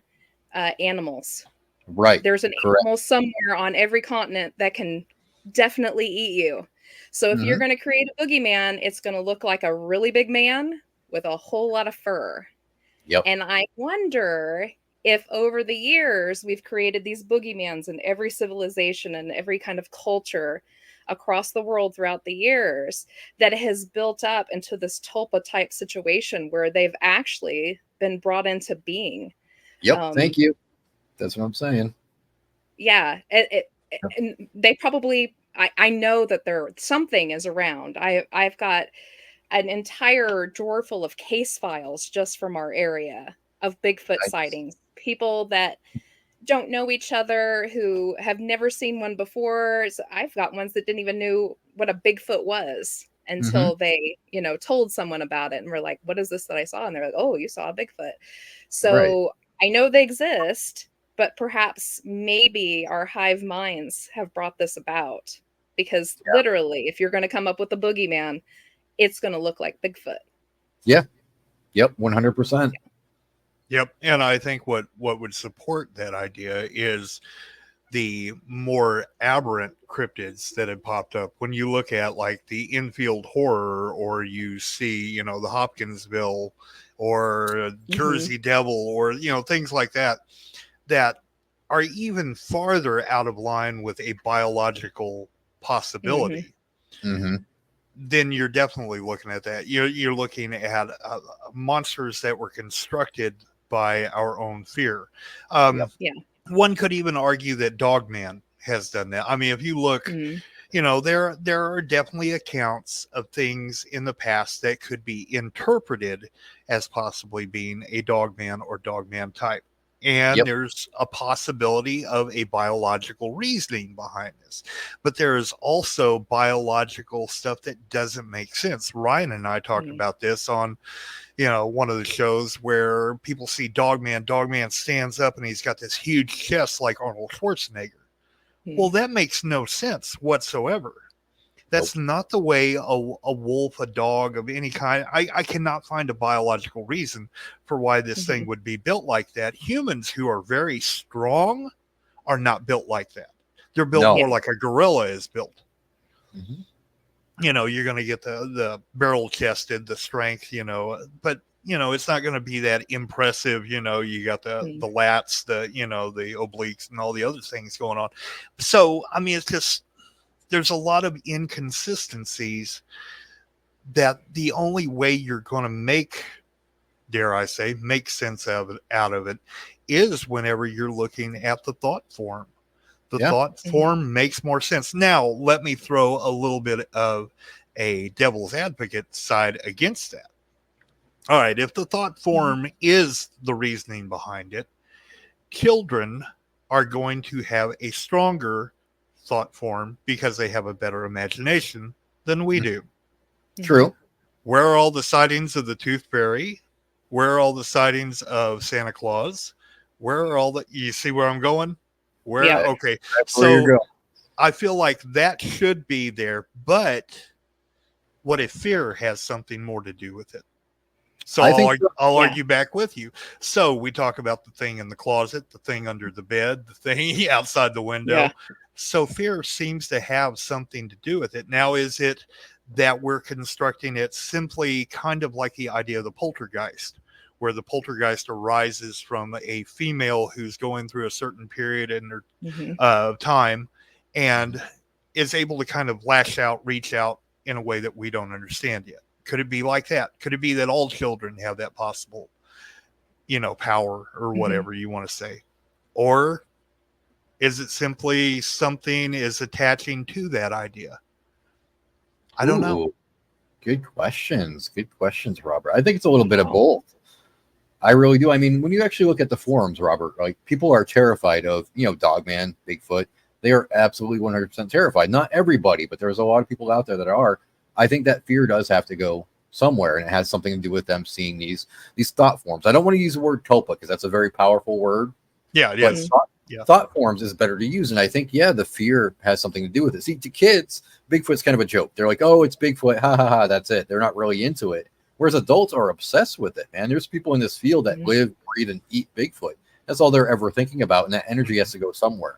Animals. Right. There's an animal somewhere on every continent that can definitely eat you. So if you're going to create a boogeyman, it's going to look like a really big man with a whole lot of fur. Yep. And I wonder if over the years we've created these boogeymans in every civilization and every kind of culture across the world throughout the years, that has built up into this tulpa type situation where they've actually been brought into being. Yep. Thank you. That's what I'm saying. Yeah. And they probably, I know that something is around. I've got an entire drawer full of case files just from our area of Bigfoot sightings. People that don't know each other, who have never seen one before. So I've got ones that didn't even know what a Bigfoot was until they, told someone about it. And we're like, what is this that I saw? And they're like, oh, you saw a Bigfoot. So I know they exist, but perhaps maybe our hive minds have brought this about, because literally, if you're going to come up with a boogeyman, it's going to look like Bigfoot. Yeah. Yep. 100%. Yep. And I think what would support that idea is the more aberrant cryptids that have popped up. When you look at like the infield horror, or you see, the Hopkinsville or Jersey Devil, or, things like that, that are even farther out of line with a biological possibility. Then you're definitely looking at that. You're looking at monsters that were constructed by our own fear. One could even argue that Dogman has done that. I mean, if you look, there are definitely accounts of things in the past that could be interpreted as possibly being a Dogman or Dogman type. And there's a possibility of a biological reasoning behind this. But there is also biological stuff that doesn't make sense. Ryan and I talked about this on, one of the shows where people see Dogman. Dogman stands up and he's got this huge chest like Arnold Schwarzenegger. Well, that makes no sense whatsoever. That's not the way a wolf, a dog of any kind. I cannot find a biological reason for why this thing would be built like that. Humans who are very strong are not built like that. They're built more like a gorilla is built. You're going to get the barrel chested, the strength, but it's not going to be that impressive. You got the lats, the obliques and all the other things going on. So, I mean, it's just, there's a lot of inconsistencies that the only way you're going to make, dare I say, make sense out of it is whenever you're looking at the thought form. The thought form makes more sense. Now, let me throw a little bit of a devil's advocate side against that. All right, if the thought form is the reasoning behind it, children are going to have a stronger thought form because they have a better imagination than we do. True. Where are all the sightings of the Tooth Fairy? Where are all the sightings of Santa Claus? Where are all the, you see where I'm going? Okay. So I feel like that should be there, but what if fear has something more to do with it? So I'll argue back with you. So we talk about the thing in the closet, the thing under the bed, the thing outside the window. So fear seems to have something to do with it. Now, is it that we're constructing it simply kind of like the idea of the poltergeist, where the poltergeist arises from a female who's going through a certain period in her time and is able to kind of lash out, reach out in a way that we don't understand yet? Could it be like that? Could it be that all children have that possible, power or whatever you want to say? Or is it simply something is attaching to that idea? I don't know. Good questions. Good questions, Robert. I think it's a little bit of both. I really do. I mean, when you actually look at the forums, Robert, like people are terrified of, Dogman, Bigfoot. They are absolutely 100% terrified. Not everybody, but there's a lot of people out there that are. I think that fear does have to go somewhere, and it has something to do with them seeing these thought forms. I don't want to use the word tulpa because that's a very powerful word. Yeah, it is. Thought forms is better to use, and I think the fear has something to do with it. See, to kids, Bigfoot's kind of a joke. They're like, "Oh, it's Bigfoot, ha ha ha." That's it. They're not really into it. Whereas adults are obsessed with it, man. There's people in this field that live, breathe, and eat Bigfoot. That's all they're ever thinking about, and that energy has to go somewhere.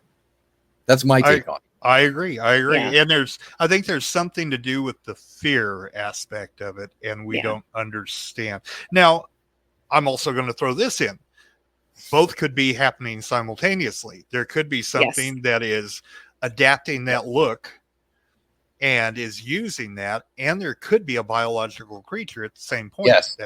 That's my take on it. I agree. Yeah. And I think there's something to do with the fear aspect of it, and we don't understand. Now, I'm also going to throw this in. Both could be happening simultaneously. There could be something that is adapting that look and is using that, and there could be a biological creature at the same point. Yes,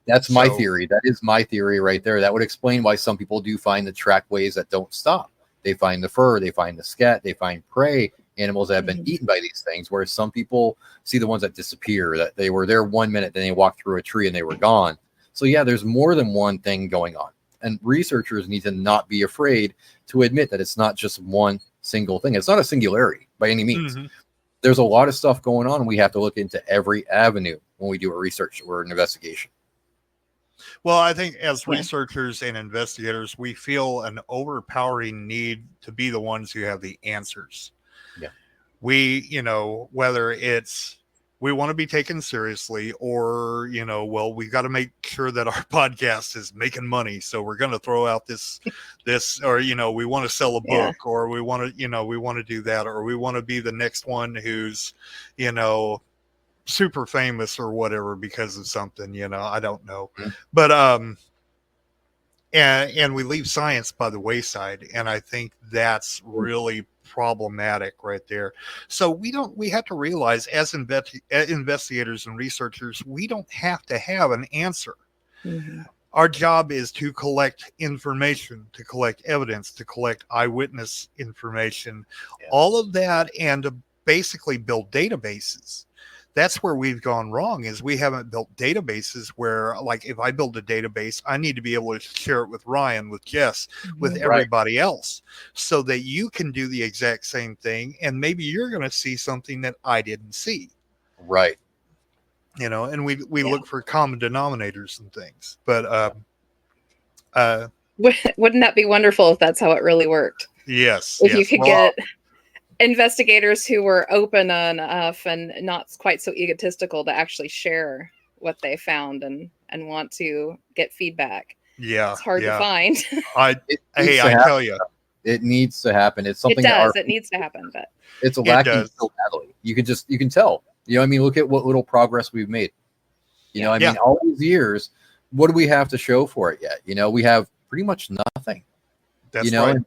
that's my theory. That is my theory right there. That would explain why some people do find the trackways that don't stop. They find the fur, they find the scat, they find prey, animals that have been eaten by these things, whereas some people see the ones that disappear, that they were there 1 minute, then they walked through a tree and they were gone. So there's more than one thing going on. And researchers need to not be afraid to admit that it's not just one single thing. It's not a singularity by any means. There's a lot of stuff going on, and we have to look into every avenue when we do a research or an investigation. Well, I think as researchers and investigators, we feel an overpowering need to be the ones who have the answers. Yeah. We, whether it's we want to be taken seriously or, we got to make sure that our podcast is making money. So we're going to throw out this, or, we want to sell a book or we want to, we want to do that, or we want to be the next one who's, super famous or whatever because of something, I don't know. But and we leave science by the wayside, and I think that's really problematic right there. So we have to realize as investigators and researchers, we don't have to have an answer. Our job is to collect information, to collect evidence, to collect eyewitness information, all of that, and to basically build databases. That's where we've gone wrong, is we haven't built databases where, like, if I build a database, I need to be able to share it with Ryan, with Jess, with everybody else, so that you can do the exact same thing. And maybe you're going to see something that I didn't see. Right. And we look for common denominators and things, but, wouldn't that be wonderful if that's how it really worked? Yes. If you could get investigators who were open enough and not quite so egotistical to actually share what they found and want to get feedback. Yeah. It's hard to find. I tell you, it needs to happen. It's something it needs to happen, but it's lacking so badly. You can tell, look at what little progress we've made. All these years, what do we have to show for it yet? We have pretty much nothing. That's right.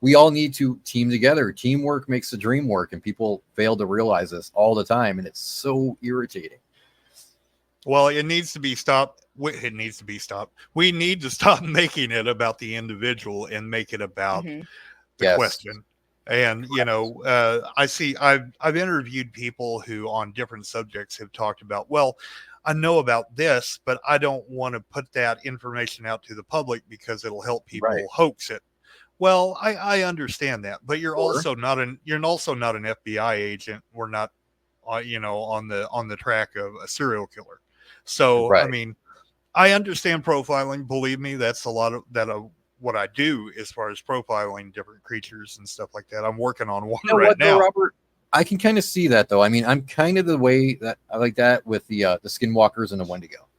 We all need to team together. Teamwork makes the dream work, and people fail to realize this all the time, and it's so irritating. Well, it needs to be stopped. It needs to be stopped. We need to stop making it about the individual and make it about the question. And I've interviewed people who on different subjects have talked about, well, I know about this, but I don't want to put that information out to the public because it'll help people hoax it. Well, I understand that, but you're also not an FBI agent. We're not, on the track of a serial killer. So, I mean, I understand profiling. Believe me, that's a lot of what I do as far as profiling different creatures and stuff like that. I'm working on one right now. Though, Robert, I can kind of see that though. I mean, I'm kind of the way that I like that with the skinwalkers and the Wendigo.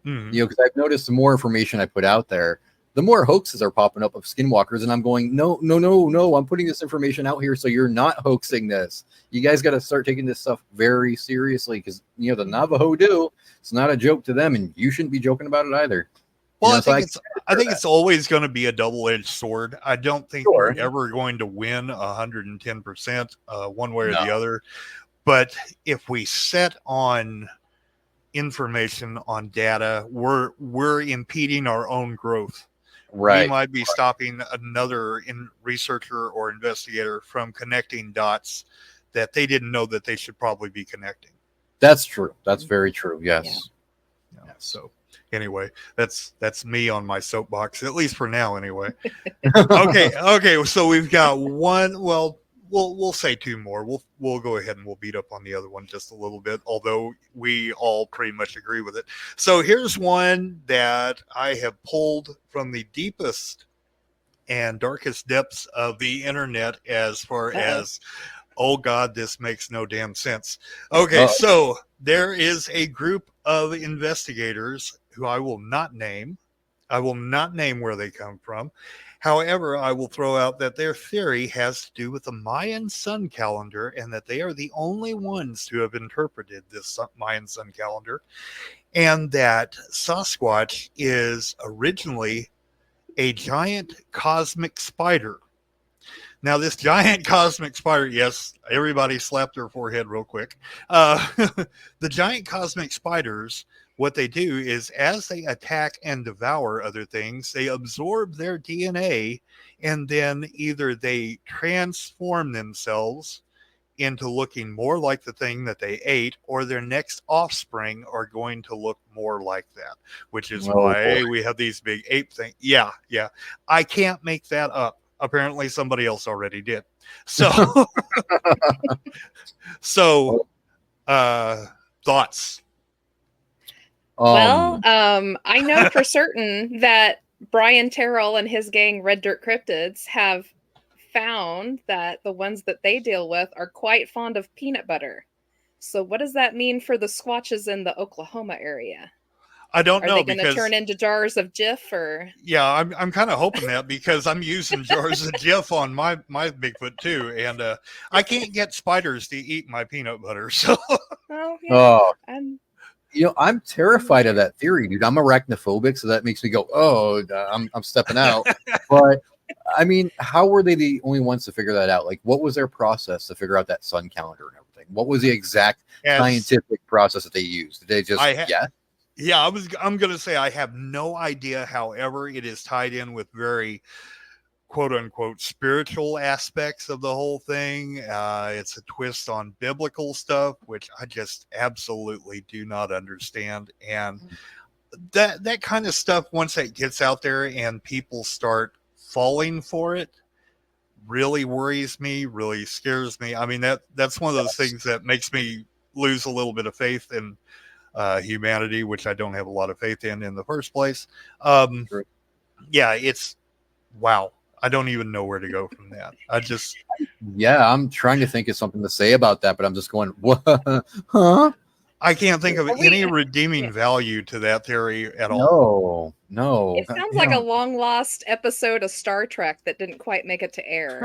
Because I've noticed the more information I put out there, the more hoaxes are popping up of skinwalkers, and I'm going, no. I'm putting this information out here so you're not hoaxing this. You guys got to start taking this stuff very seriously, because the Navajo do. It's not a joke to them, and you shouldn't be joking about it either. Well, I think it's always going to be a double-edged sword. I don't think we're ever going to win 110% one way or the other. But if we set on information, on data, we're impeding our own growth. Right. We might be stopping another researcher or investigator from connecting dots that they didn't know that they should probably be connecting. That's true. That's very true. Yes. Yeah. So anyway, that's me on my soapbox, at least for now anyway. Okay. So we've got we'll say two more. We'll go ahead and we'll beat up on the other one just a little bit, although we all pretty much agree with it. So here's one that I have pulled from the deepest and darkest depths of the internet as far as, oh God, this makes no damn sense. Okay, so there is a group of investigators who I will not name. I will not name where they come from. However, I will throw out that their theory has to do with the Mayan sun calendar and that they are the only ones to have interpreted this Mayan sun calendar, and that Sasquatch is originally a giant cosmic spider. Now, this giant cosmic spider, yes, everybody slapped their forehead real quick. The giant cosmic spiders, what they do is as they attack and devour other things, they absorb their DNA and then either they transform themselves into looking more like the thing that they ate, or their next offspring are going to look more like that, which is why we have these big ape things. Yeah. I can't make that up. Apparently somebody else already did. So, thoughts? Well, I know for certain that Brian Terrell and his gang Red Dirt Cryptids have found that the ones that they deal with are quite fond of peanut butter. So what does that mean for the Squatches in the Oklahoma area? I don't know. Are they going to turn into jars of Jif, or? Yeah, I'm kind of hoping that, because I'm using jars of Jif on my Bigfoot too, and I can't get spiders to eat my peanut butter. So, I'm terrified of that theory, dude. I'm arachnophobic, so that makes me go, I'm stepping out. But I mean, how were they the only ones to figure that out? Like, what was their process to figure out that sun calendar and everything? What was the exact scientific process that they used? Did they just guess? Yeah, I'm going to say I have no idea. However, it is tied in with very quote unquote spiritual aspects of the whole thing. It's a twist on biblical stuff, which I just absolutely do not understand. And that kind of stuff, once it gets out there and people start falling for it, really worries me, really scares me. I mean, that's one of those things that makes me lose a little bit of faith in humanity, which I don't have a lot of faith in the first place. Yeah, it's wow. I don't even know where to go from that. I'm trying to think of something to say about that, but I'm just going, what? Huh? I can't think of any redeeming value to that theory at all. No. It sounds like a long lost episode of Star Trek that didn't quite make it to air.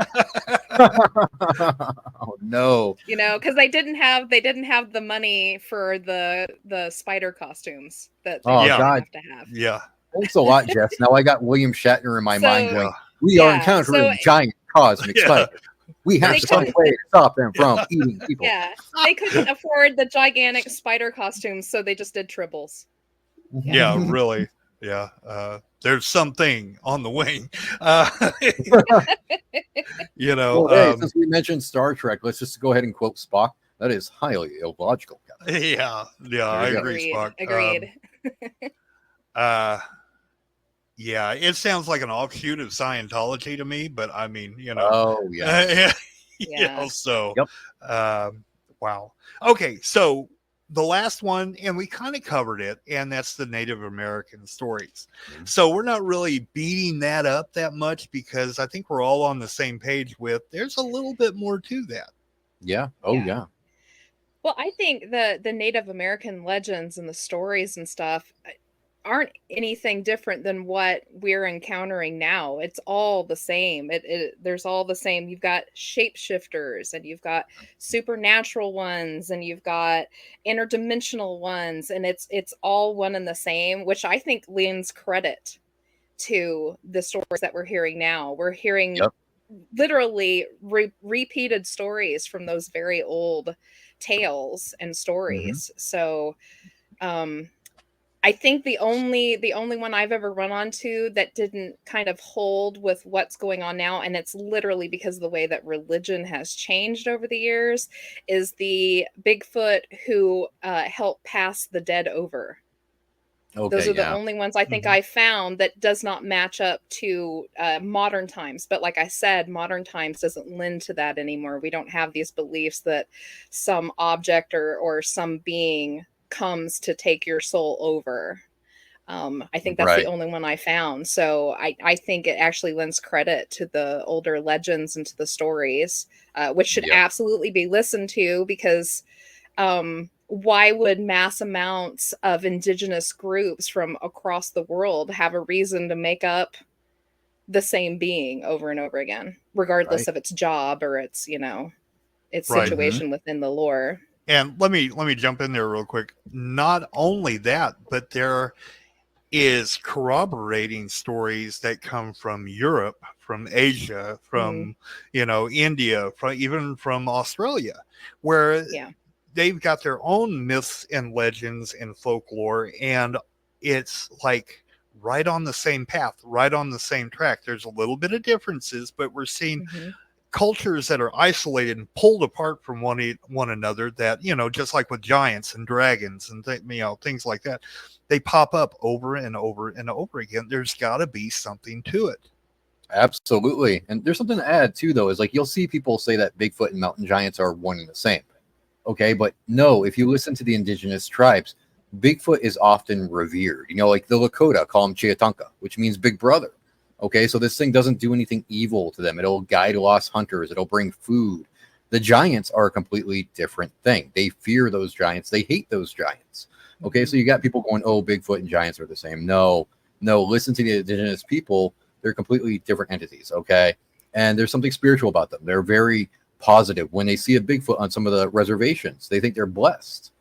Oh no. Because they didn't have the money for the spider costumes that they have to have. Yeah. Thanks a lot, Jess. Now I got William Shatner in my mind going, we are encountering giant cosmic spiders. We have to find a way to stop them from eating people. Yeah, they couldn't afford the gigantic spider costumes, so they just did tribbles. Yeah, really. Yeah. There's something on the wing. Since we mentioned Star Trek, let's just go ahead and quote Spock. That is highly illogical. Yeah, I agree, Spock. Agreed. Yeah, it sounds like an offshoot of Scientology to me, but I mean, Oh, yeah. Wow. Okay, so the last one, and we kind of covered it, and that's the Native American stories. Mm-hmm. So we're not really beating that up that much, because I think we're all on the same page with there's a little bit more to that. Yeah. Yeah. Well, I think the Native American legends and the stories and stuff aren't anything different than what we're encountering now. It's all the same. There's all the same. You've got shapeshifters, and you've got supernatural ones, and you've got interdimensional ones, and it's all one and the same, which I think lends credit to the stories that we're hearing now. We're hearing literally repeated stories from those very old tales and stories. Mm-hmm. So, I think the only one I've ever run onto that didn't kind of hold with what's going on now, and it's literally because of the way that religion has changed over the years, is the Bigfoot who helped pass the dead over. Okay, Those are the only ones I think I found that does not match up to modern times. But like I said, modern times doesn't lend to that anymore. We don't have these beliefs that some object or some being comes to take your soul over. I think that's the only one I found. So I think it actually lends credit to the older legends and to the stories, which should absolutely be listened to, because why would mass amounts of indigenous groups from across the world have a reason to make up the same being over and over again, regardless of its job or its, its situation within the lore? And let me jump in there real quick. Not only that, but there is corroborating stories that come from Europe, from Asia, from India, even from Australia, where they've got their own myths and legends and folklore, and it's like right on the same path, right on the same track. There's a little bit of differences, but we're seeing cultures that are isolated and pulled apart from one another, that, just like with giants and dragons and things like that, they pop up over and over and over again. There's got to be something to it. Absolutely. And there's something to add too, though, is like you'll see people say that Bigfoot and mountain giants are one and the same. Okay, but no, if you listen to the indigenous tribes, Bigfoot is often revered. Like the Lakota call him Chiatanka, which means big brother. Okay, so this thing doesn't do anything evil to them. It'll guide lost hunters. It'll bring food. The giants are a completely different thing. They fear those giants. They hate those giants. Okay, so you got people going, oh, Bigfoot and giants are the same. No, listen to the indigenous people. They're completely different entities, okay? And there's something spiritual about them. They're very positive. When they see a Bigfoot on some of the reservations, they think they're blessed.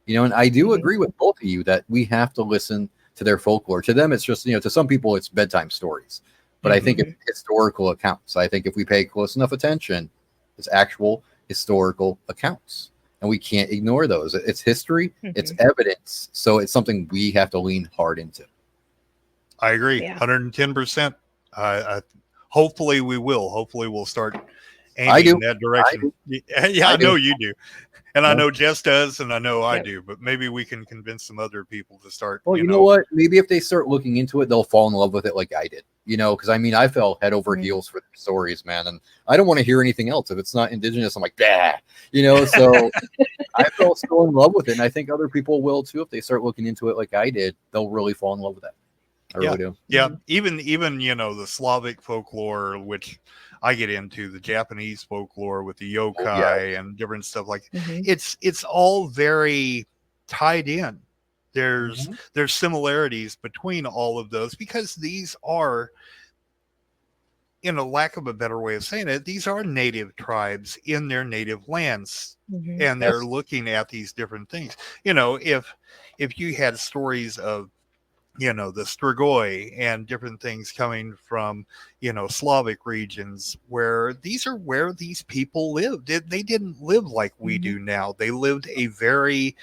And I do agree with both of you that we have to listen to their folklore. To them, it's just, to some people, it's bedtime stories. But I think it's historical accounts. I think if we pay close enough attention, it's actual historical accounts. And we can't ignore those. It's history, it's evidence. So it's something we have to lean hard into. I agree, 110%. Hopefully we will. Hopefully we'll start aiming in that direction. I know you do. And I know Jess does, and I know I do, but maybe we can convince some other people to start. Well, you know what? Maybe if they start looking into it, they'll fall in love with it like I did. Because I fell head over heels for the stories, man. And I don't want to hear anything else. If it's not indigenous, I'm like, bah, so I fell so in love with it. And I think other people will too. If they start looking into it like I did, they'll really fall in love with it. I really do. Yeah. Even, the Slavic folklore, which I get into, the Japanese folklore with the yokai and different stuff like it's all very tied in. There's similarities between all of those, because these are, in a lack of a better way of saying it, these are native tribes in their native lands, and they're looking at these different things. If you had stories of the Strigoi and different things coming from, Slavic regions, where these are where these people lived. They didn't live like we do now. They lived a very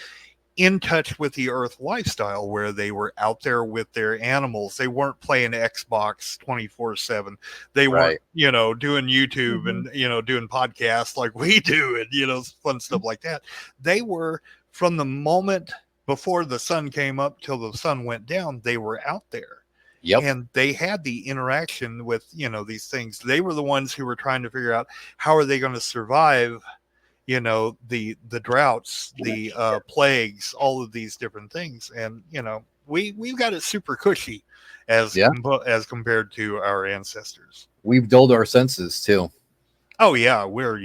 in touch with the earth lifestyle, where they were out there with their animals. They weren't playing Xbox 24/7. They weren't, doing YouTube and, doing podcasts like we do and, fun stuff like that. They were, from the moment before the sun came up till the sun went down, they were out there. Yep. And they had the interaction with, these things. They were the ones who were trying to figure out how are they going to survive, the droughts, the plagues, all of these different things. And, we've got it super cushy as compared to our ancestors. We've dulled our senses too. Oh yeah. We're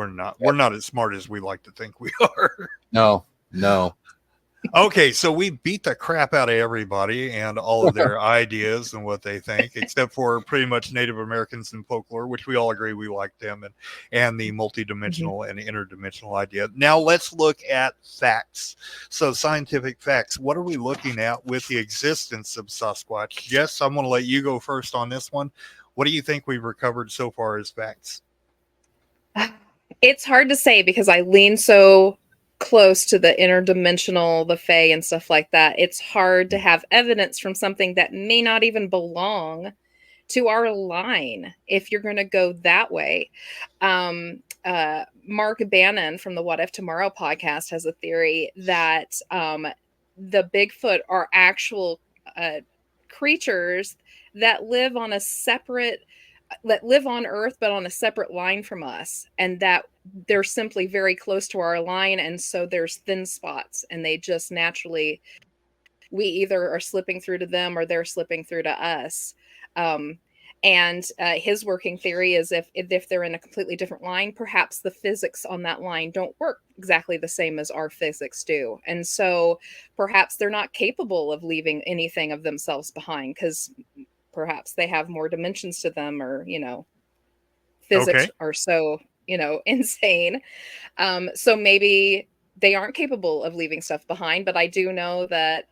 not as smart as we like to think we are. No. Okay, so we beat the crap out of everybody and all of their ideas and what they think, except for pretty much Native Americans and folklore, which we all agree we like them, and the multidimensional and interdimensional idea. Now let's look at facts. So scientific facts. What are we looking at with the existence of Sasquatch? Jess, I'm going to let you go first on this one. What do you think we've recovered so far as facts? It's hard to say, because I lean so close to the interdimensional, the fae and stuff like that. It's hard to have evidence from something that may not even belong to our line, if you're going to go that way. Mark Bannon from the What If Tomorrow podcast has a theory that the Bigfoot are actual creatures that live on Earth, but on a separate line from us, and that they're simply very close to our line, and so there's thin spots, and they just naturally, we either are slipping through to them or they're slipping through to us. And his working theory is if they're in a completely different line, perhaps the physics on that line don't work exactly the same as our physics do. And so perhaps they're not capable of leaving anything of themselves behind, because perhaps they have more dimensions to them, or, physics are so, insane. So maybe they aren't capable of leaving stuff behind, but I do know that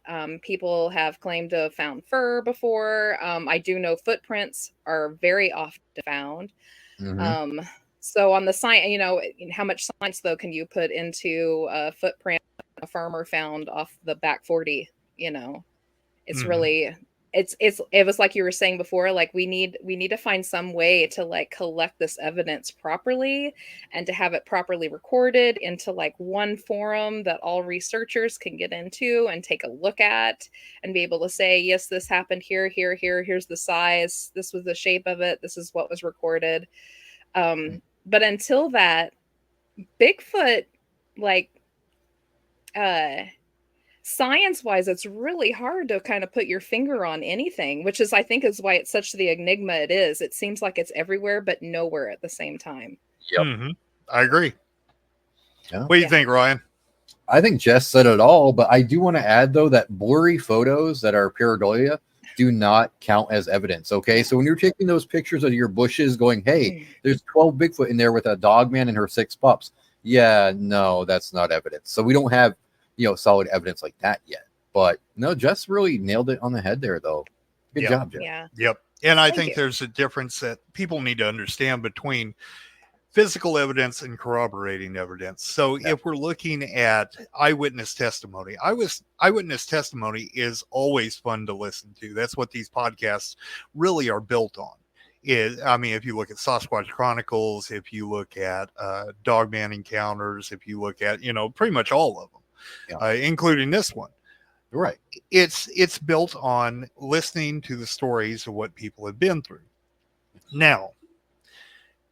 people have claimed to have found fur before. I do know footprints are very often found. Mm-hmm. So on the science, how much science though can you put into a footprint a farmer found off the back 40? It's really, it was like you were saying before, like we need to find some way to like collect this evidence properly and to have it properly recorded into like one forum that all researchers can get into and take a look at and be able to say, yes, this happened here, here's the size, this was the shape of it, this is what was recorded. But until that, Bigfoot, like science-wise, it's really hard to kind of put your finger on anything, which is, I think, is why it's such the enigma it is. It seems like it's everywhere, but nowhere at the same time. Yep. Mm-hmm. I agree. Yeah. What do you think, Ryan? I think Jess said it all, but I do want to add, though, that blurry photos that are pareidolia do not count as evidence, okay? So when you're taking those pictures of your bushes going, hey, there's 12 Bigfoot in there with a dog man and her 6 pups. Yeah, no, that's not evidence. So we don't have solid evidence like that yet. But no, Jess really nailed it on the head there, though. Good job, Jess. Yeah. Yep. And I Thank think you. there's a difference that people need to understand between physical evidence and corroborating evidence. So if we're looking at eyewitness testimony, eyewitness testimony is always fun to listen to. That's what these podcasts really are built on. If you look at Sasquatch Chronicles, if you look at Dogman Encounters, if you look at, pretty much all of them. Including this one. Right. It's built on listening to the stories of what people have been through. Now,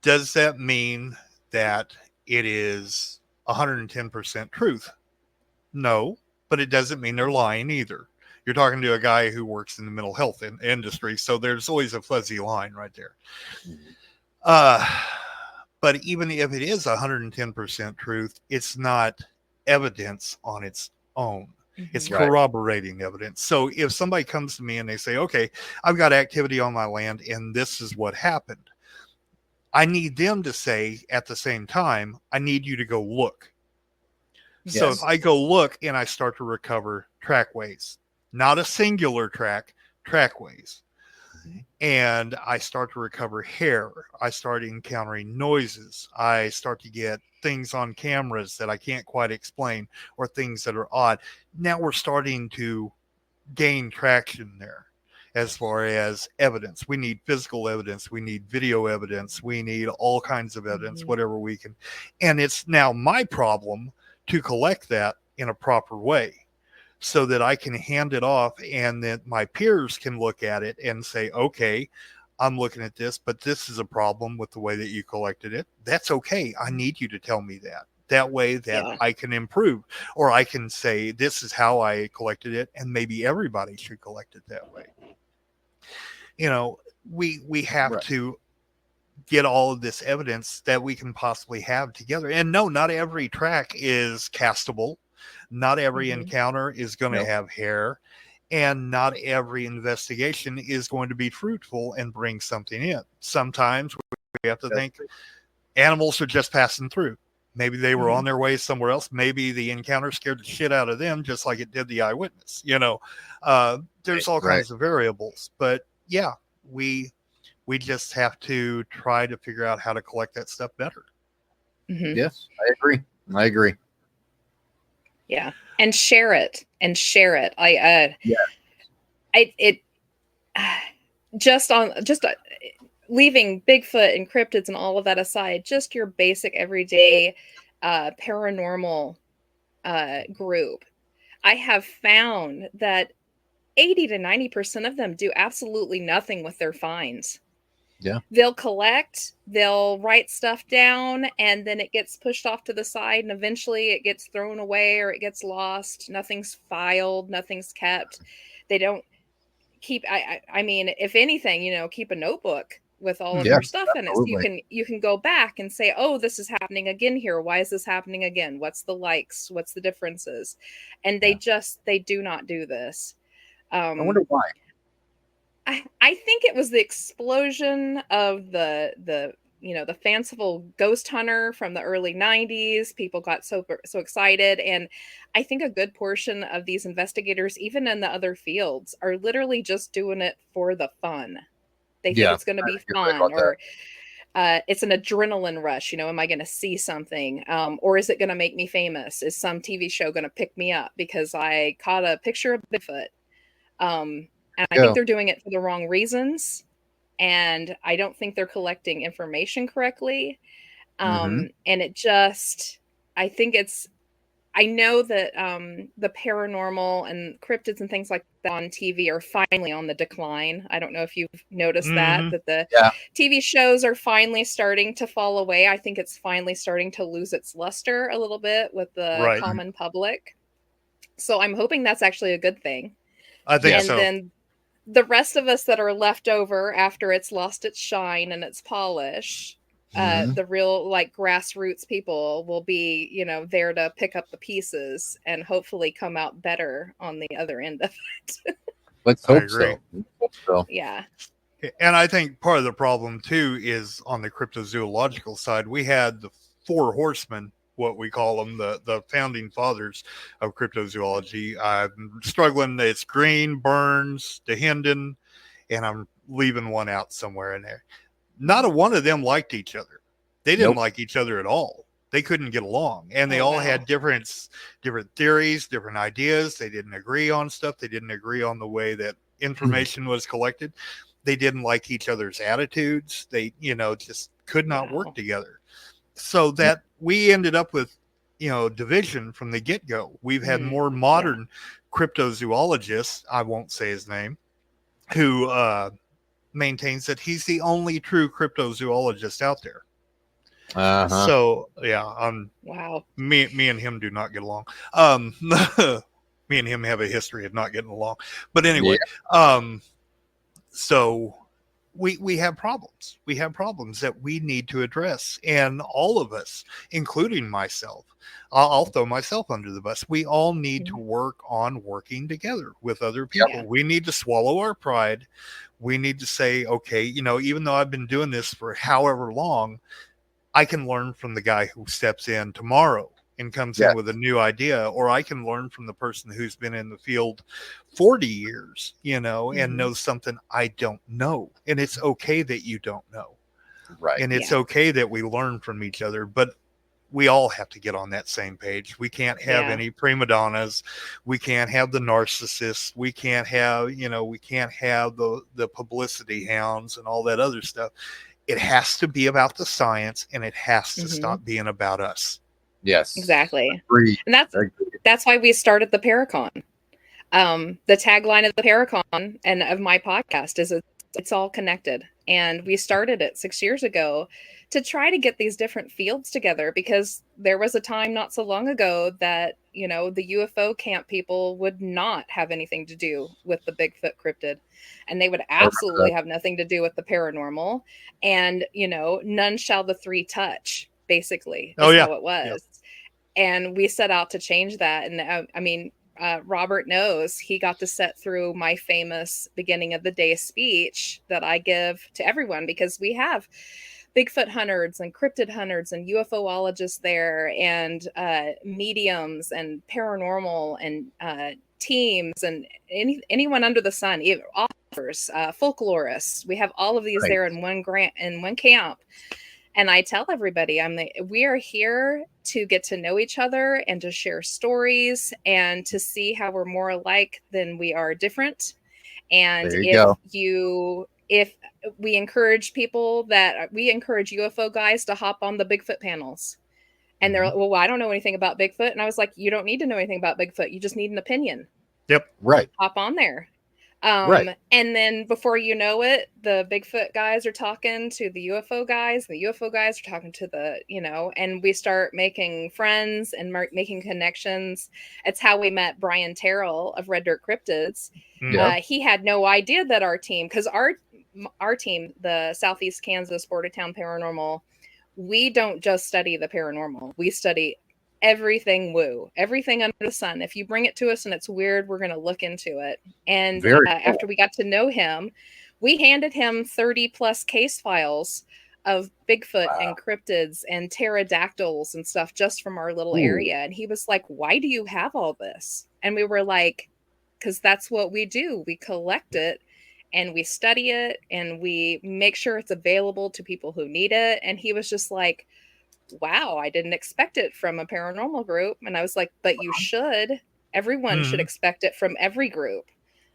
does that mean that it is 110% truth? No, but it doesn't mean they're lying either. You're talking to a guy who works in the mental health industry, so there's always a fuzzy line right there. But even if it is 110% truth, it's not evidence on its own. It's corroborating evidence. So if somebody comes to me and they say, okay, I've got activity on my land and this is what happened, I need them to say at the same time, I need you to go look. Yes. So if I go look and I start to recover trackways, not a singular trackways, and I start to recover hair, I start encountering noises, I start to get things on cameras that I can't quite explain, or things that are odd. Now we're starting to gain traction there as far as evidence. We need physical evidence, we need video evidence, we need all kinds of evidence, whatever we can. And it's now my problem to collect that in a proper way, so that I can hand it off and that my peers can look at it and say, okay, I'm looking at this, but this is a problem with the way that you collected it. That's okay. I need you to tell me that. That way that I can improve, or I can say, this is how I collected it, and maybe everybody should collect it that way. We have to get all of this evidence that we can possibly have together. And no, not every track is castable. Not every encounter is going to have hair, and not every investigation is going to be fruitful and bring something in. Sometimes we have to think animals are just passing through. Maybe they were on their way somewhere else. Maybe the encounter scared the shit out of them, just like it did the eyewitness. There's all kinds of variables, but we just have to try to figure out how to collect that stuff better. Yes, I agree. Yeah. And share it. Leaving Bigfoot and cryptids and all of that aside, just your basic everyday paranormal group. I have found that 80 to 90% of them do absolutely nothing with their finds. Yeah. They'll collect, they'll write stuff down, and then it gets pushed off to the side, and eventually it gets thrown away or it gets lost. Nothing's filed, nothing's kept. They don't keep, I mean, if anything, keep a notebook with all of Yeah, your stuff in it. So absolutely. you can go back and say, oh, this is happening again here. Why is this happening again? What's the likes? What's the differences? And they do not do this. I wonder why. I think it was the explosion of the fanciful ghost hunter from the early 90s. People got so excited, and I think a good portion of these investigators, even in the other fields, are literally just doing it for the fun. They think it's going to be fun, or it's an adrenaline rush. Am I going to see something? Or is it going to make me famous? Is some TV show going to pick me up because I caught a picture of Bigfoot? And I think they're doing it for the wrong reasons. And I don't think they're collecting information correctly. And it just, I know that the paranormal and cryptids and things like that on TV are finally on the decline. I don't know if you've noticed that the TV shows are finally starting to fall away. I think it's finally starting to lose its luster a little bit with the common public. So I'm hoping that's actually a good thing. I think so. And then the rest of us that are left over after it's lost its shine and its polish, the real grassroots people will be, there to pick up the pieces and hopefully come out better on the other end of it. Let's hope so. Yeah. And I think part of the problem too is on the cryptozoological side, we had the four horsemen, what we call them, the founding fathers of cryptozoology. I'm struggling. It's Green, Burns, DeHenden, and I'm leaving one out somewhere in there. Not a one of them liked each other. They didn't like each other at all. They couldn't get along, and they all had different theories, different ideas. They didn't agree on stuff. They didn't agree on the way that information was collected. They didn't like each other's attitudes. They, just could not work together. So that we ended up with, division from the get-go. We've had more modern cryptozoologists, I won't say his name, who maintains that he's the only true cryptozoologist out there. So wow. Me and him do not get along. Me and him have a history of not getting along. But anyway, so we have problems. We have problems that we need to address. And all of us, including myself, I'll throw myself under the bus. We all need to work on working together with other people. Yeah. We need to swallow our pride. We need to say, okay, even though I've been doing this for however long, I can learn from the guy who steps in tomorrow and comes in with a new idea, or I can learn from the person who's been in the field 40 years, and knows something I don't know. And it's okay that you don't know. Right. And it's okay that we learn from each other, but we all have to get on that same page. We can't have any prima donnas. We can't have the narcissists. We can't have, we can't have the publicity hounds and all that other stuff. It has to be about the science, and it has to stop being about us. Yes, exactly. And that's why we started the Paracon. The tagline of the Paracon and of my podcast is it's all connected. And we started it 6 years ago to try to get these different fields together, because there was a time not so long ago that, the UFO camp people would not have anything to do with the Bigfoot cryptid, and they would absolutely have nothing to do with the paranormal. And, none shall the three touch, basically, is how it was. Yeah. And we set out to change that. And Robert knows he got to sit through my famous beginning of the day speech that I give to everyone, because we have Bigfoot hunters and cryptid hunters and UFOologists there, and mediums and paranormal and teams and anyone under the sun, authors, folklorists. We have all of these there in one camp. And I tell everybody, we are here to get to know each other and to share stories and to see how we're more alike than we are different. And if we encourage UFO guys to hop on the Bigfoot panels, And they're like, well, I don't know anything about Bigfoot. And I was like, you don't need to know anything about Bigfoot. You just need an opinion. Yep. Right. Hop on there. Right. And then before you know it, the Bigfoot guys are talking to the UFO guys. The UFO guys are talking to the, and we start making friends and making connections. It's how we met Brian Terrell of Red Dirt Cryptids. Yeah. He had no idea that our team, because our team, the Southeast Kansas Bordertown Paranormal, we don't just study the paranormal. We study everything woo, everything under the sun. If you bring it to us and it's weird, we're going to look into it. And Cool. After we got to know him, we handed him 30 plus case files of Bigfoot and cryptids and pterodactyls and stuff just from our little area. And he was like, why do you have all this? And we were like, because that's what we do. We collect it and we study it and we make sure it's available to people who need it. And he was just like, wow, I didn't expect it from a paranormal group. And I was like, but you should. Everyone should expect it from every group.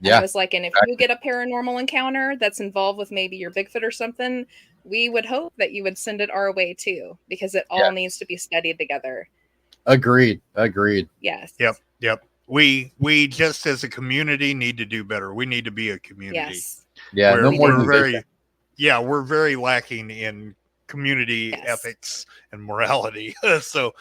And I was like, and if you get a paranormal encounter that's involved with maybe your Bigfoot or something, we would hope that you would send it our way too, because it all needs to be studied together. Agreed. Yes. Yep. We just as a community need to do better. We need to be a community. Yes. Yeah. No more. We're very lacking in community ethics and morality. So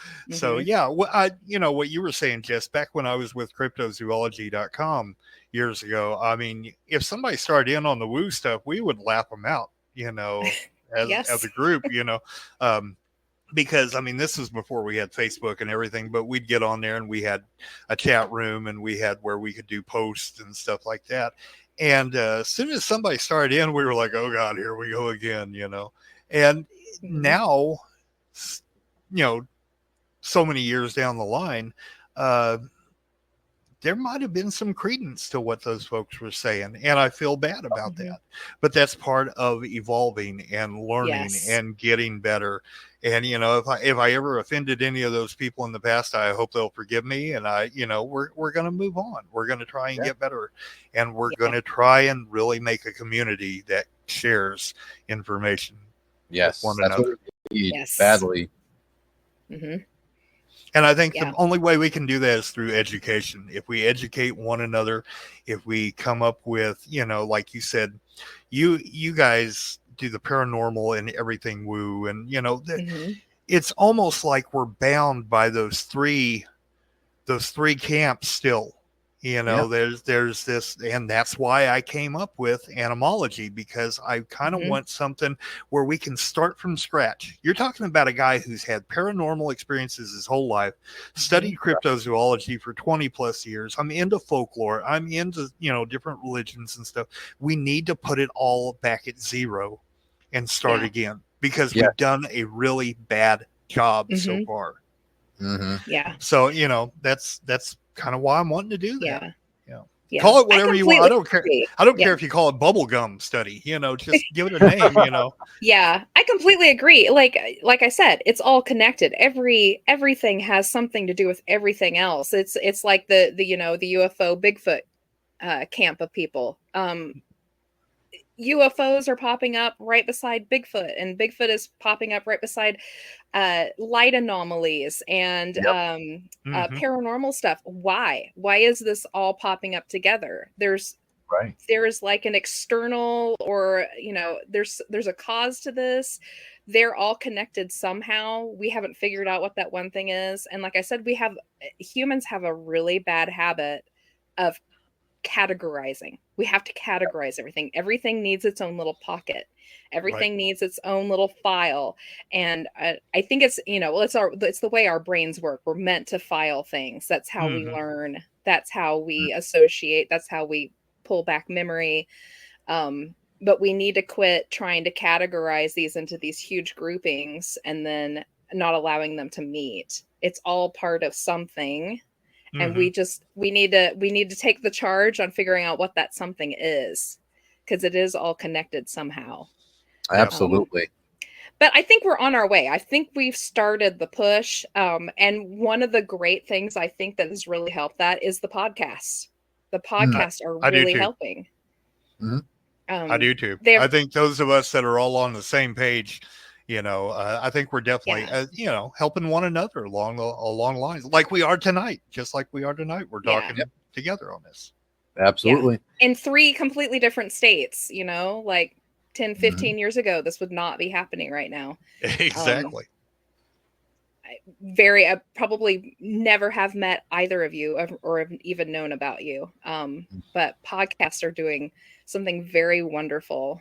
yeah, what you were saying, Jess, back when I was with cryptozoology.com years ago, I mean, if somebody started in on the woo stuff, we would laugh them out, as a group, because I mean, this was before we had Facebook and everything, but we'd get on there and we had a chat room and we had where we could do posts and stuff like that. And as soon as somebody started in, we were like, oh God, here we go again, And now, so many years down the line, there might have been some credence to what those folks were saying. And I feel bad about that. But that's part of evolving and learning and getting better. And, if I ever offended any of those people in the past, I hope they'll forgive me. And we're going to move on. We're going to try and get better. And we're going to try and really make a community that shares information. Yes, one that's another. what we need badly. And I think the only way we can do that is through education. If we educate one another, if we come up with, like you said, you guys do the paranormal and everything woo, and it's almost like we're bound by those three camps still. There's this, and that's why I came up with animology, because I kind of want something where we can start from scratch. You're talking about a guy who's had paranormal experiences his whole life, studied cryptozoology for 20 plus years. I'm into folklore. I'm into, different religions and stuff. We need to put it all back at zero and start again, because we've done a really bad job so far. Yeah. So, that's kind of why I'm wanting to do that. Yeah. Call it whatever you want. I don't care. I don't care if you call it bubblegum study, just give it a name, Yeah, I completely agree. Like I said, it's all connected. Everything has something to do with everything else. It's like the UFO Bigfoot camp of people. UFOs are popping up right beside Bigfoot, and Bigfoot is popping up right beside light anomalies and paranormal stuff. Why is this all popping up together? There's like an external, or there's a cause to this. They're all connected somehow. We haven't figured out what that one thing is. And like I said, humans have a really bad habit of categorizing. We have to categorize everything. Everything needs its own little pocket. Everything needs its own little file. And I think it's it's the way our brains work. We're meant to file things. That's how we learn. That's how we associate. That's how we pull back memory. But we need to quit trying to categorize these into these huge groupings and then not allowing them to meet. It's all part of something. And we need to take the charge on figuring out what that something is, because it is all connected somehow. Absolutely. But I think we're on our way. I think we've started the push. And one of the great things I think that has really helped that is the podcasts. The podcasts are really helping. I do too. I think those of us that are all on the same page I think we're definitely, helping one another along lines like we are tonight, just like we are tonight. We're talking together on this. Absolutely. Yeah. In 3 completely different states, like 10, 15 years ago, this would not be happening right now. Exactly. I probably never have met either of you or have even known about you. But podcasts are doing something very wonderful.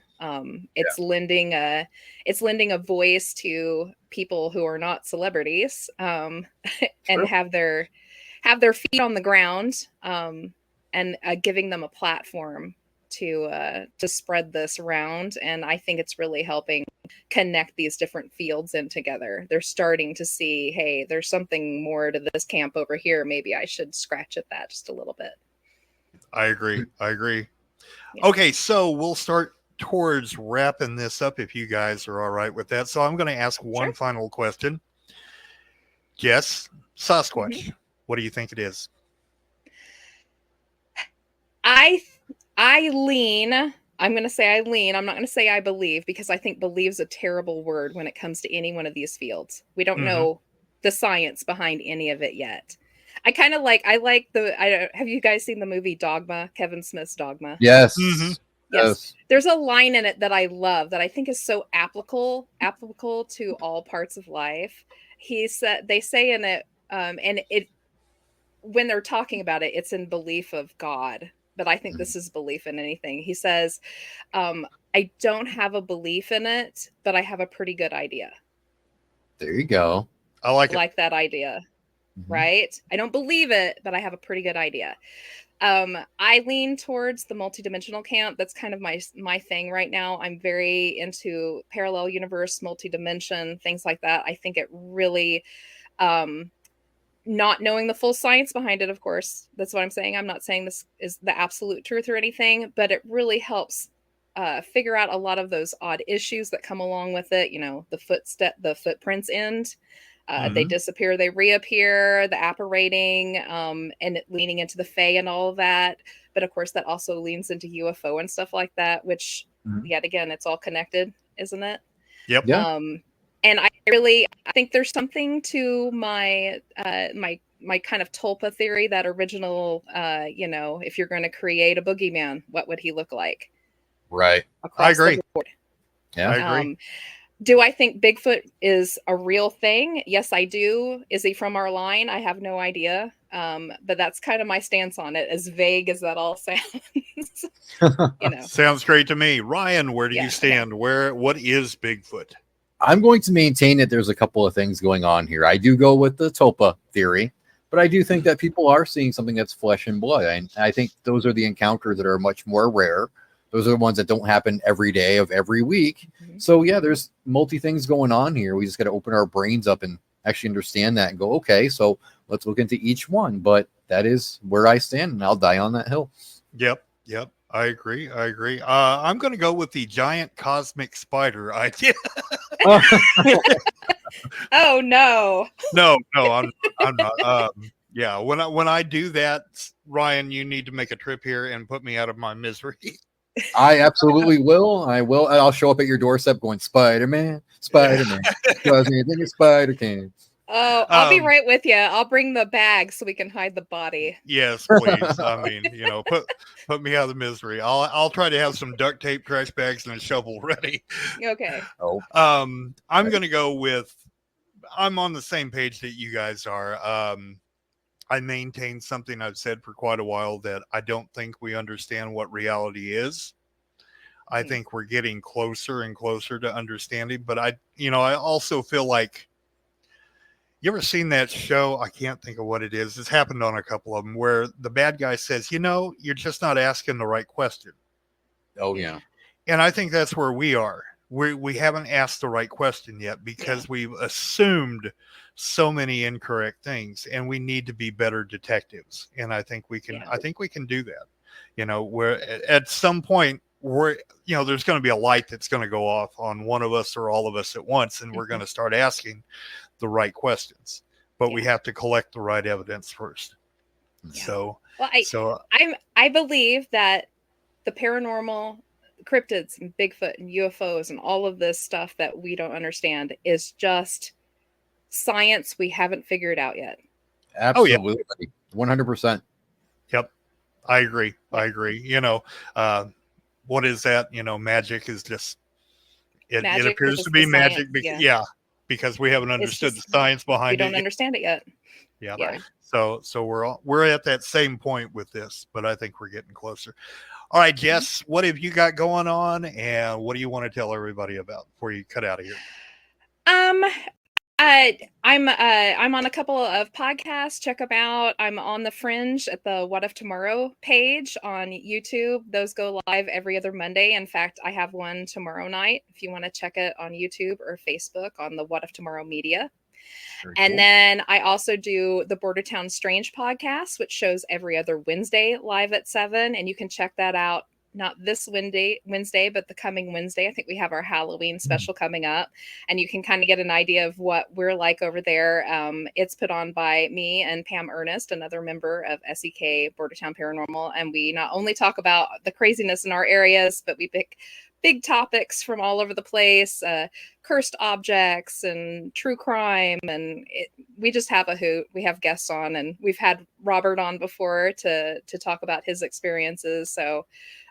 It's lending a voice to people who are not celebrities, and have their feet on the ground, and giving them a platform to spread this around. And I think it's really helping connect these different fields in together. They're starting to see, hey, there's something more to this camp over here. Maybe I should scratch at that just a little bit. I agree. Yeah. Okay, so we'll start towards wrapping this up if you guys are all right with that. So I'm going to ask one final question. Jess, Sasquatch, what do you think it is? I lean. I'm going to say I lean. I'm not going to say I believe, because I think believe is a terrible word when it comes to any one of these fields. We don't know the science behind any of it yet. Have you guys seen the movie Dogma, Kevin Smith's Dogma? Yes. Yes. There's a line in it that I love that I think is so applicable to all parts of life. They say in it, and it, when they're talking about it, it's in belief of God. But I think this is belief in anything. He says, I don't have a belief in it, but I have a pretty good idea. There you go. I like that idea, right? I don't believe it, but I have a pretty good idea. I lean towards the multidimensional camp. That's kind of my thing right now. I'm very into parallel universe, multidimension, things like that. I think it really, not knowing the full science behind it, of course, that's what I'm saying. I'm not saying this is the absolute truth or anything, but it really helps figure out a lot of those odd issues that come along with it. The footprints end. They disappear, they reappear, the apparating, and leaning into the Fae and all of that. But of course, that also leans into UFO and stuff like that, which yet again, it's all connected, isn't it? Yep. Yeah. And I think there's something to my kind of tulpa theory, that original, if you're going to create a boogeyman, what would he look like? Right. I agree. Yeah. I agree. Do I think Bigfoot is a real thing? Yes, I do. Is he from our line? I have no idea. But that's kind of my stance on it, as vague as that all sounds. Sounds great to me. Ryan, where do you stand? What is Bigfoot? I'm going to maintain that there's a couple of things going on here. I do go with the tulpa theory, but I do think that people are seeing something that's flesh and blood. And I think those are the encounters that are much more rare. Those are the ones that don't happen every day of every week. So yeah, there's multi things going on here. We just got to open our brains up and actually understand that and go, okay, so let's look into each one. But that is where I stand, and I'll die on that hill. Yep. I agree. I'm going to go with the giant cosmic spider idea. Oh no. No, I'm not. Yeah, when I do that, Ryan, you need to make a trip here and put me out of my misery. I absolutely will. I will. I'll show up at your doorstep going, Spider-Man. Does anything a spider can. Oh, I'll be right with you. I'll bring the bag so we can hide the body. Yes, please. I mean, put me out of the misery. I'll try to have some duct tape, trash bags, and a shovel ready. Okay. Oh. I'm going to go with. I'm on the same page that you guys are. I maintain something I've said for quite a while, that I don't think we understand what reality is. I think we're getting closer and closer to understanding, but I also feel like, you ever seen that show? I can't think of what it is. It's happened on a couple of them, where the bad guy says, you're just not asking the right question. Oh yeah. And I think that's where we are. We haven't asked the right question yet, because we've assumed so many incorrect things, and we need to be better detectives. And I think we can. I think we can do that. Where at some point, there's going to be a light that's going to go off on one of us or all of us at once, and we're going to start asking the right questions. But we have to collect the right evidence first. Yeah. So, I believe that the paranormal, cryptids and Bigfoot and UFOs and all of this stuff that we don't understand is just science we haven't figured out yet. Absolutely. 100%. Yep. I agree. What is that? Magic is just, it appears to be magic. Because we haven't understood the science behind it. We don't understand it yet. Yeah. Right. So we're at that same point with this, but I think we're getting closer. All right, Jess, what have you got going on, and what do you want to tell everybody about before you cut out of here? I'm on a couple of podcasts. Check them out. I'm on The Fringe at the What If Tomorrow page on YouTube. Those go live every other Monday. In fact, I have one tomorrow night if you want to check it on YouTube or Facebook on the What If Tomorrow Media. And then I also do the Bordertown Strange podcast, which shows every other Wednesday live at 7. And you can check that out, not this Wednesday, but the coming Wednesday. I think we have our Halloween special coming up. And you can kind of get an idea of what we're like over there. It's put on by me and Pam Ernest, another member of SEK Bordertown Paranormal. And we not only talk about the craziness in our areas, but we pick big topics from all over the place, cursed objects and true crime. And we just have a hoot. We have guests on, and we've had Robert on before to talk about his experiences. So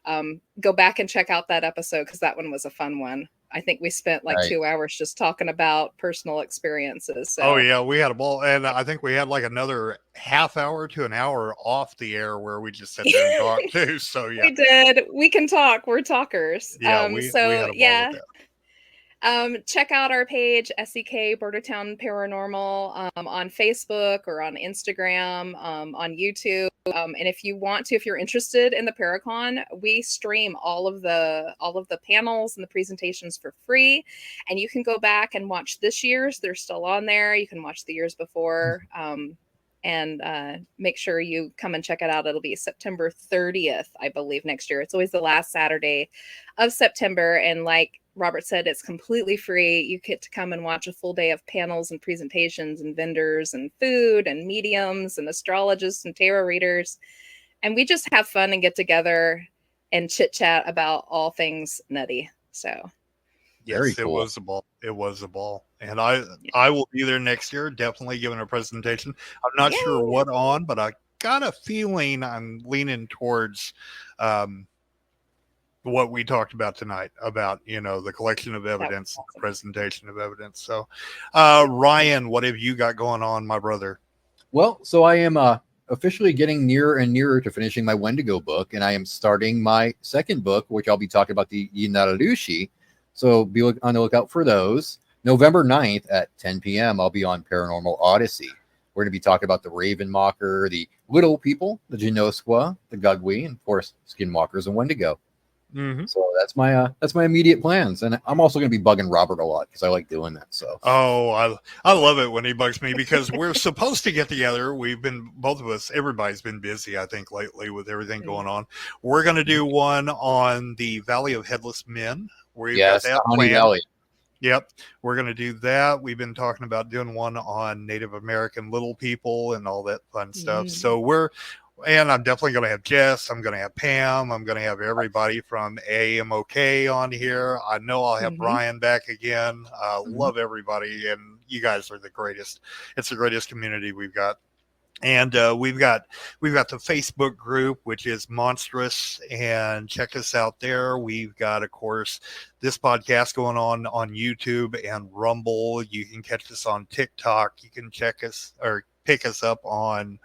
go back and check out that episode, because that one was a fun one. I think we spent 2 hours just talking about personal experiences. So. Oh yeah, we had a ball, and I think we had another half hour to an hour off the air where we just sat there and talked too. So yeah, we did. We can talk. We're talkers. Yeah, we had a ball with that. Check out our page, SEK Bordertown Paranormal, on Facebook or on Instagram, on YouTube. And if you're interested in the Paracon, we stream all of the panels and the presentations for free. And you can go back and watch this year's. They're still on there. You can watch the years before. And make sure you come and check it out. It'll be September 30th, I believe, next year. It's always the last Saturday of September. And like Robert said, it's completely free. You get to come and watch a full day of panels and presentations and vendors and food and mediums and astrologists and tarot readers. And we just have fun and get together and chit chat about all things nutty. So yes, cool. It was a ball. And I will be there next year, definitely giving a presentation. I'm not sure what on, but I got a feeling I'm leaning towards what we talked about tonight about, the collection of evidence, awesome. The presentation of evidence. So, Ryan, what have you got going on, my brother? Well, so I am officially getting nearer and nearer to finishing my Wendigo book, and I am starting my second book, which I'll be talking about the Yinararushi. So be on the lookout for those. November 9th at 10 p.m., I'll be on Paranormal Odyssey. We're going to be talking about the Raven Mocker, the Little People, the Genosqua, the Gugwi, and of course, Skinwalkers and Wendigo. Mm-hmm. So that's my immediate plans, and I'm also going to be bugging Robert a lot because I like doing that. So I love it when he bugs me because we're supposed to get together. Everybody's been busy, I think, lately with everything going on. We're going to do one on the Valley of Headless Men. Yes, Honey Valley. Yep, we're going to do that. We've been talking about doing one on Native American Little People and all that fun stuff. So and I'm definitely going to have Jess. I'm going to have Pam. I'm going to have everybody from AMOK on here. I know I'll have Brian back again. Love everybody, and you guys are the greatest. It's the greatest community we've got. And we've got the Facebook group, which is Monstrous, and check us out there. We've got, of course, this podcast going on YouTube and Rumble. You can catch us on TikTok. You can check us or pick us up on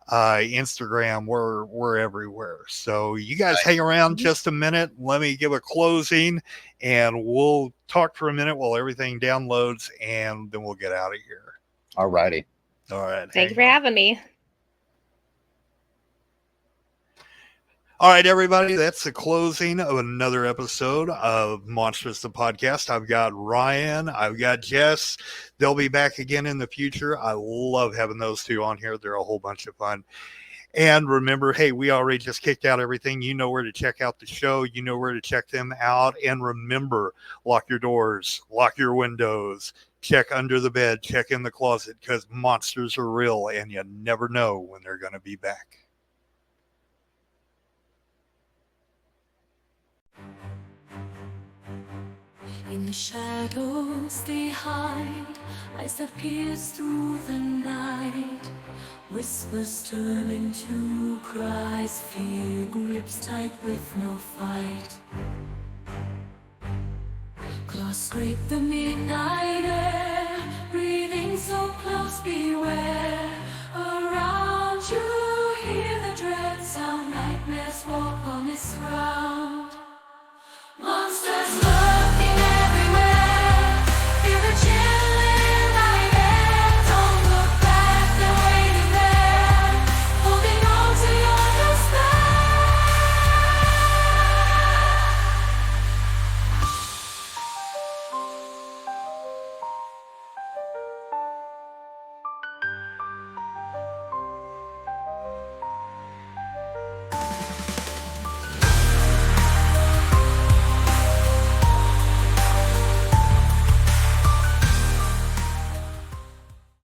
Instagram. We're everywhere. So you guys hang around just a minute. Let me give a closing, and we'll talk for a minute while everything downloads, and then we'll get out of here. All righty. All right. Thank you for having me. All right, everybody. That's the closing of another episode of Monstrous the Podcast. I've got Ryan. I've got Jess. They'll be back again in the future. I love having those two on here. They're a whole bunch of fun. And remember, hey, we already just kicked out everything. You know where to check out the show. You know where to check them out. And remember, lock your doors, lock your windows. Check under the bed, check in the closet, because monsters are real and you never know when they're going to be back. In the shadows they hide, eyes that pierce through the night. Whispers turn into cries, fear grips tight with no fight. Claws scrape the midnight air, breathing so close, beware. Around you hear the dread sound, nightmares walk on this ground.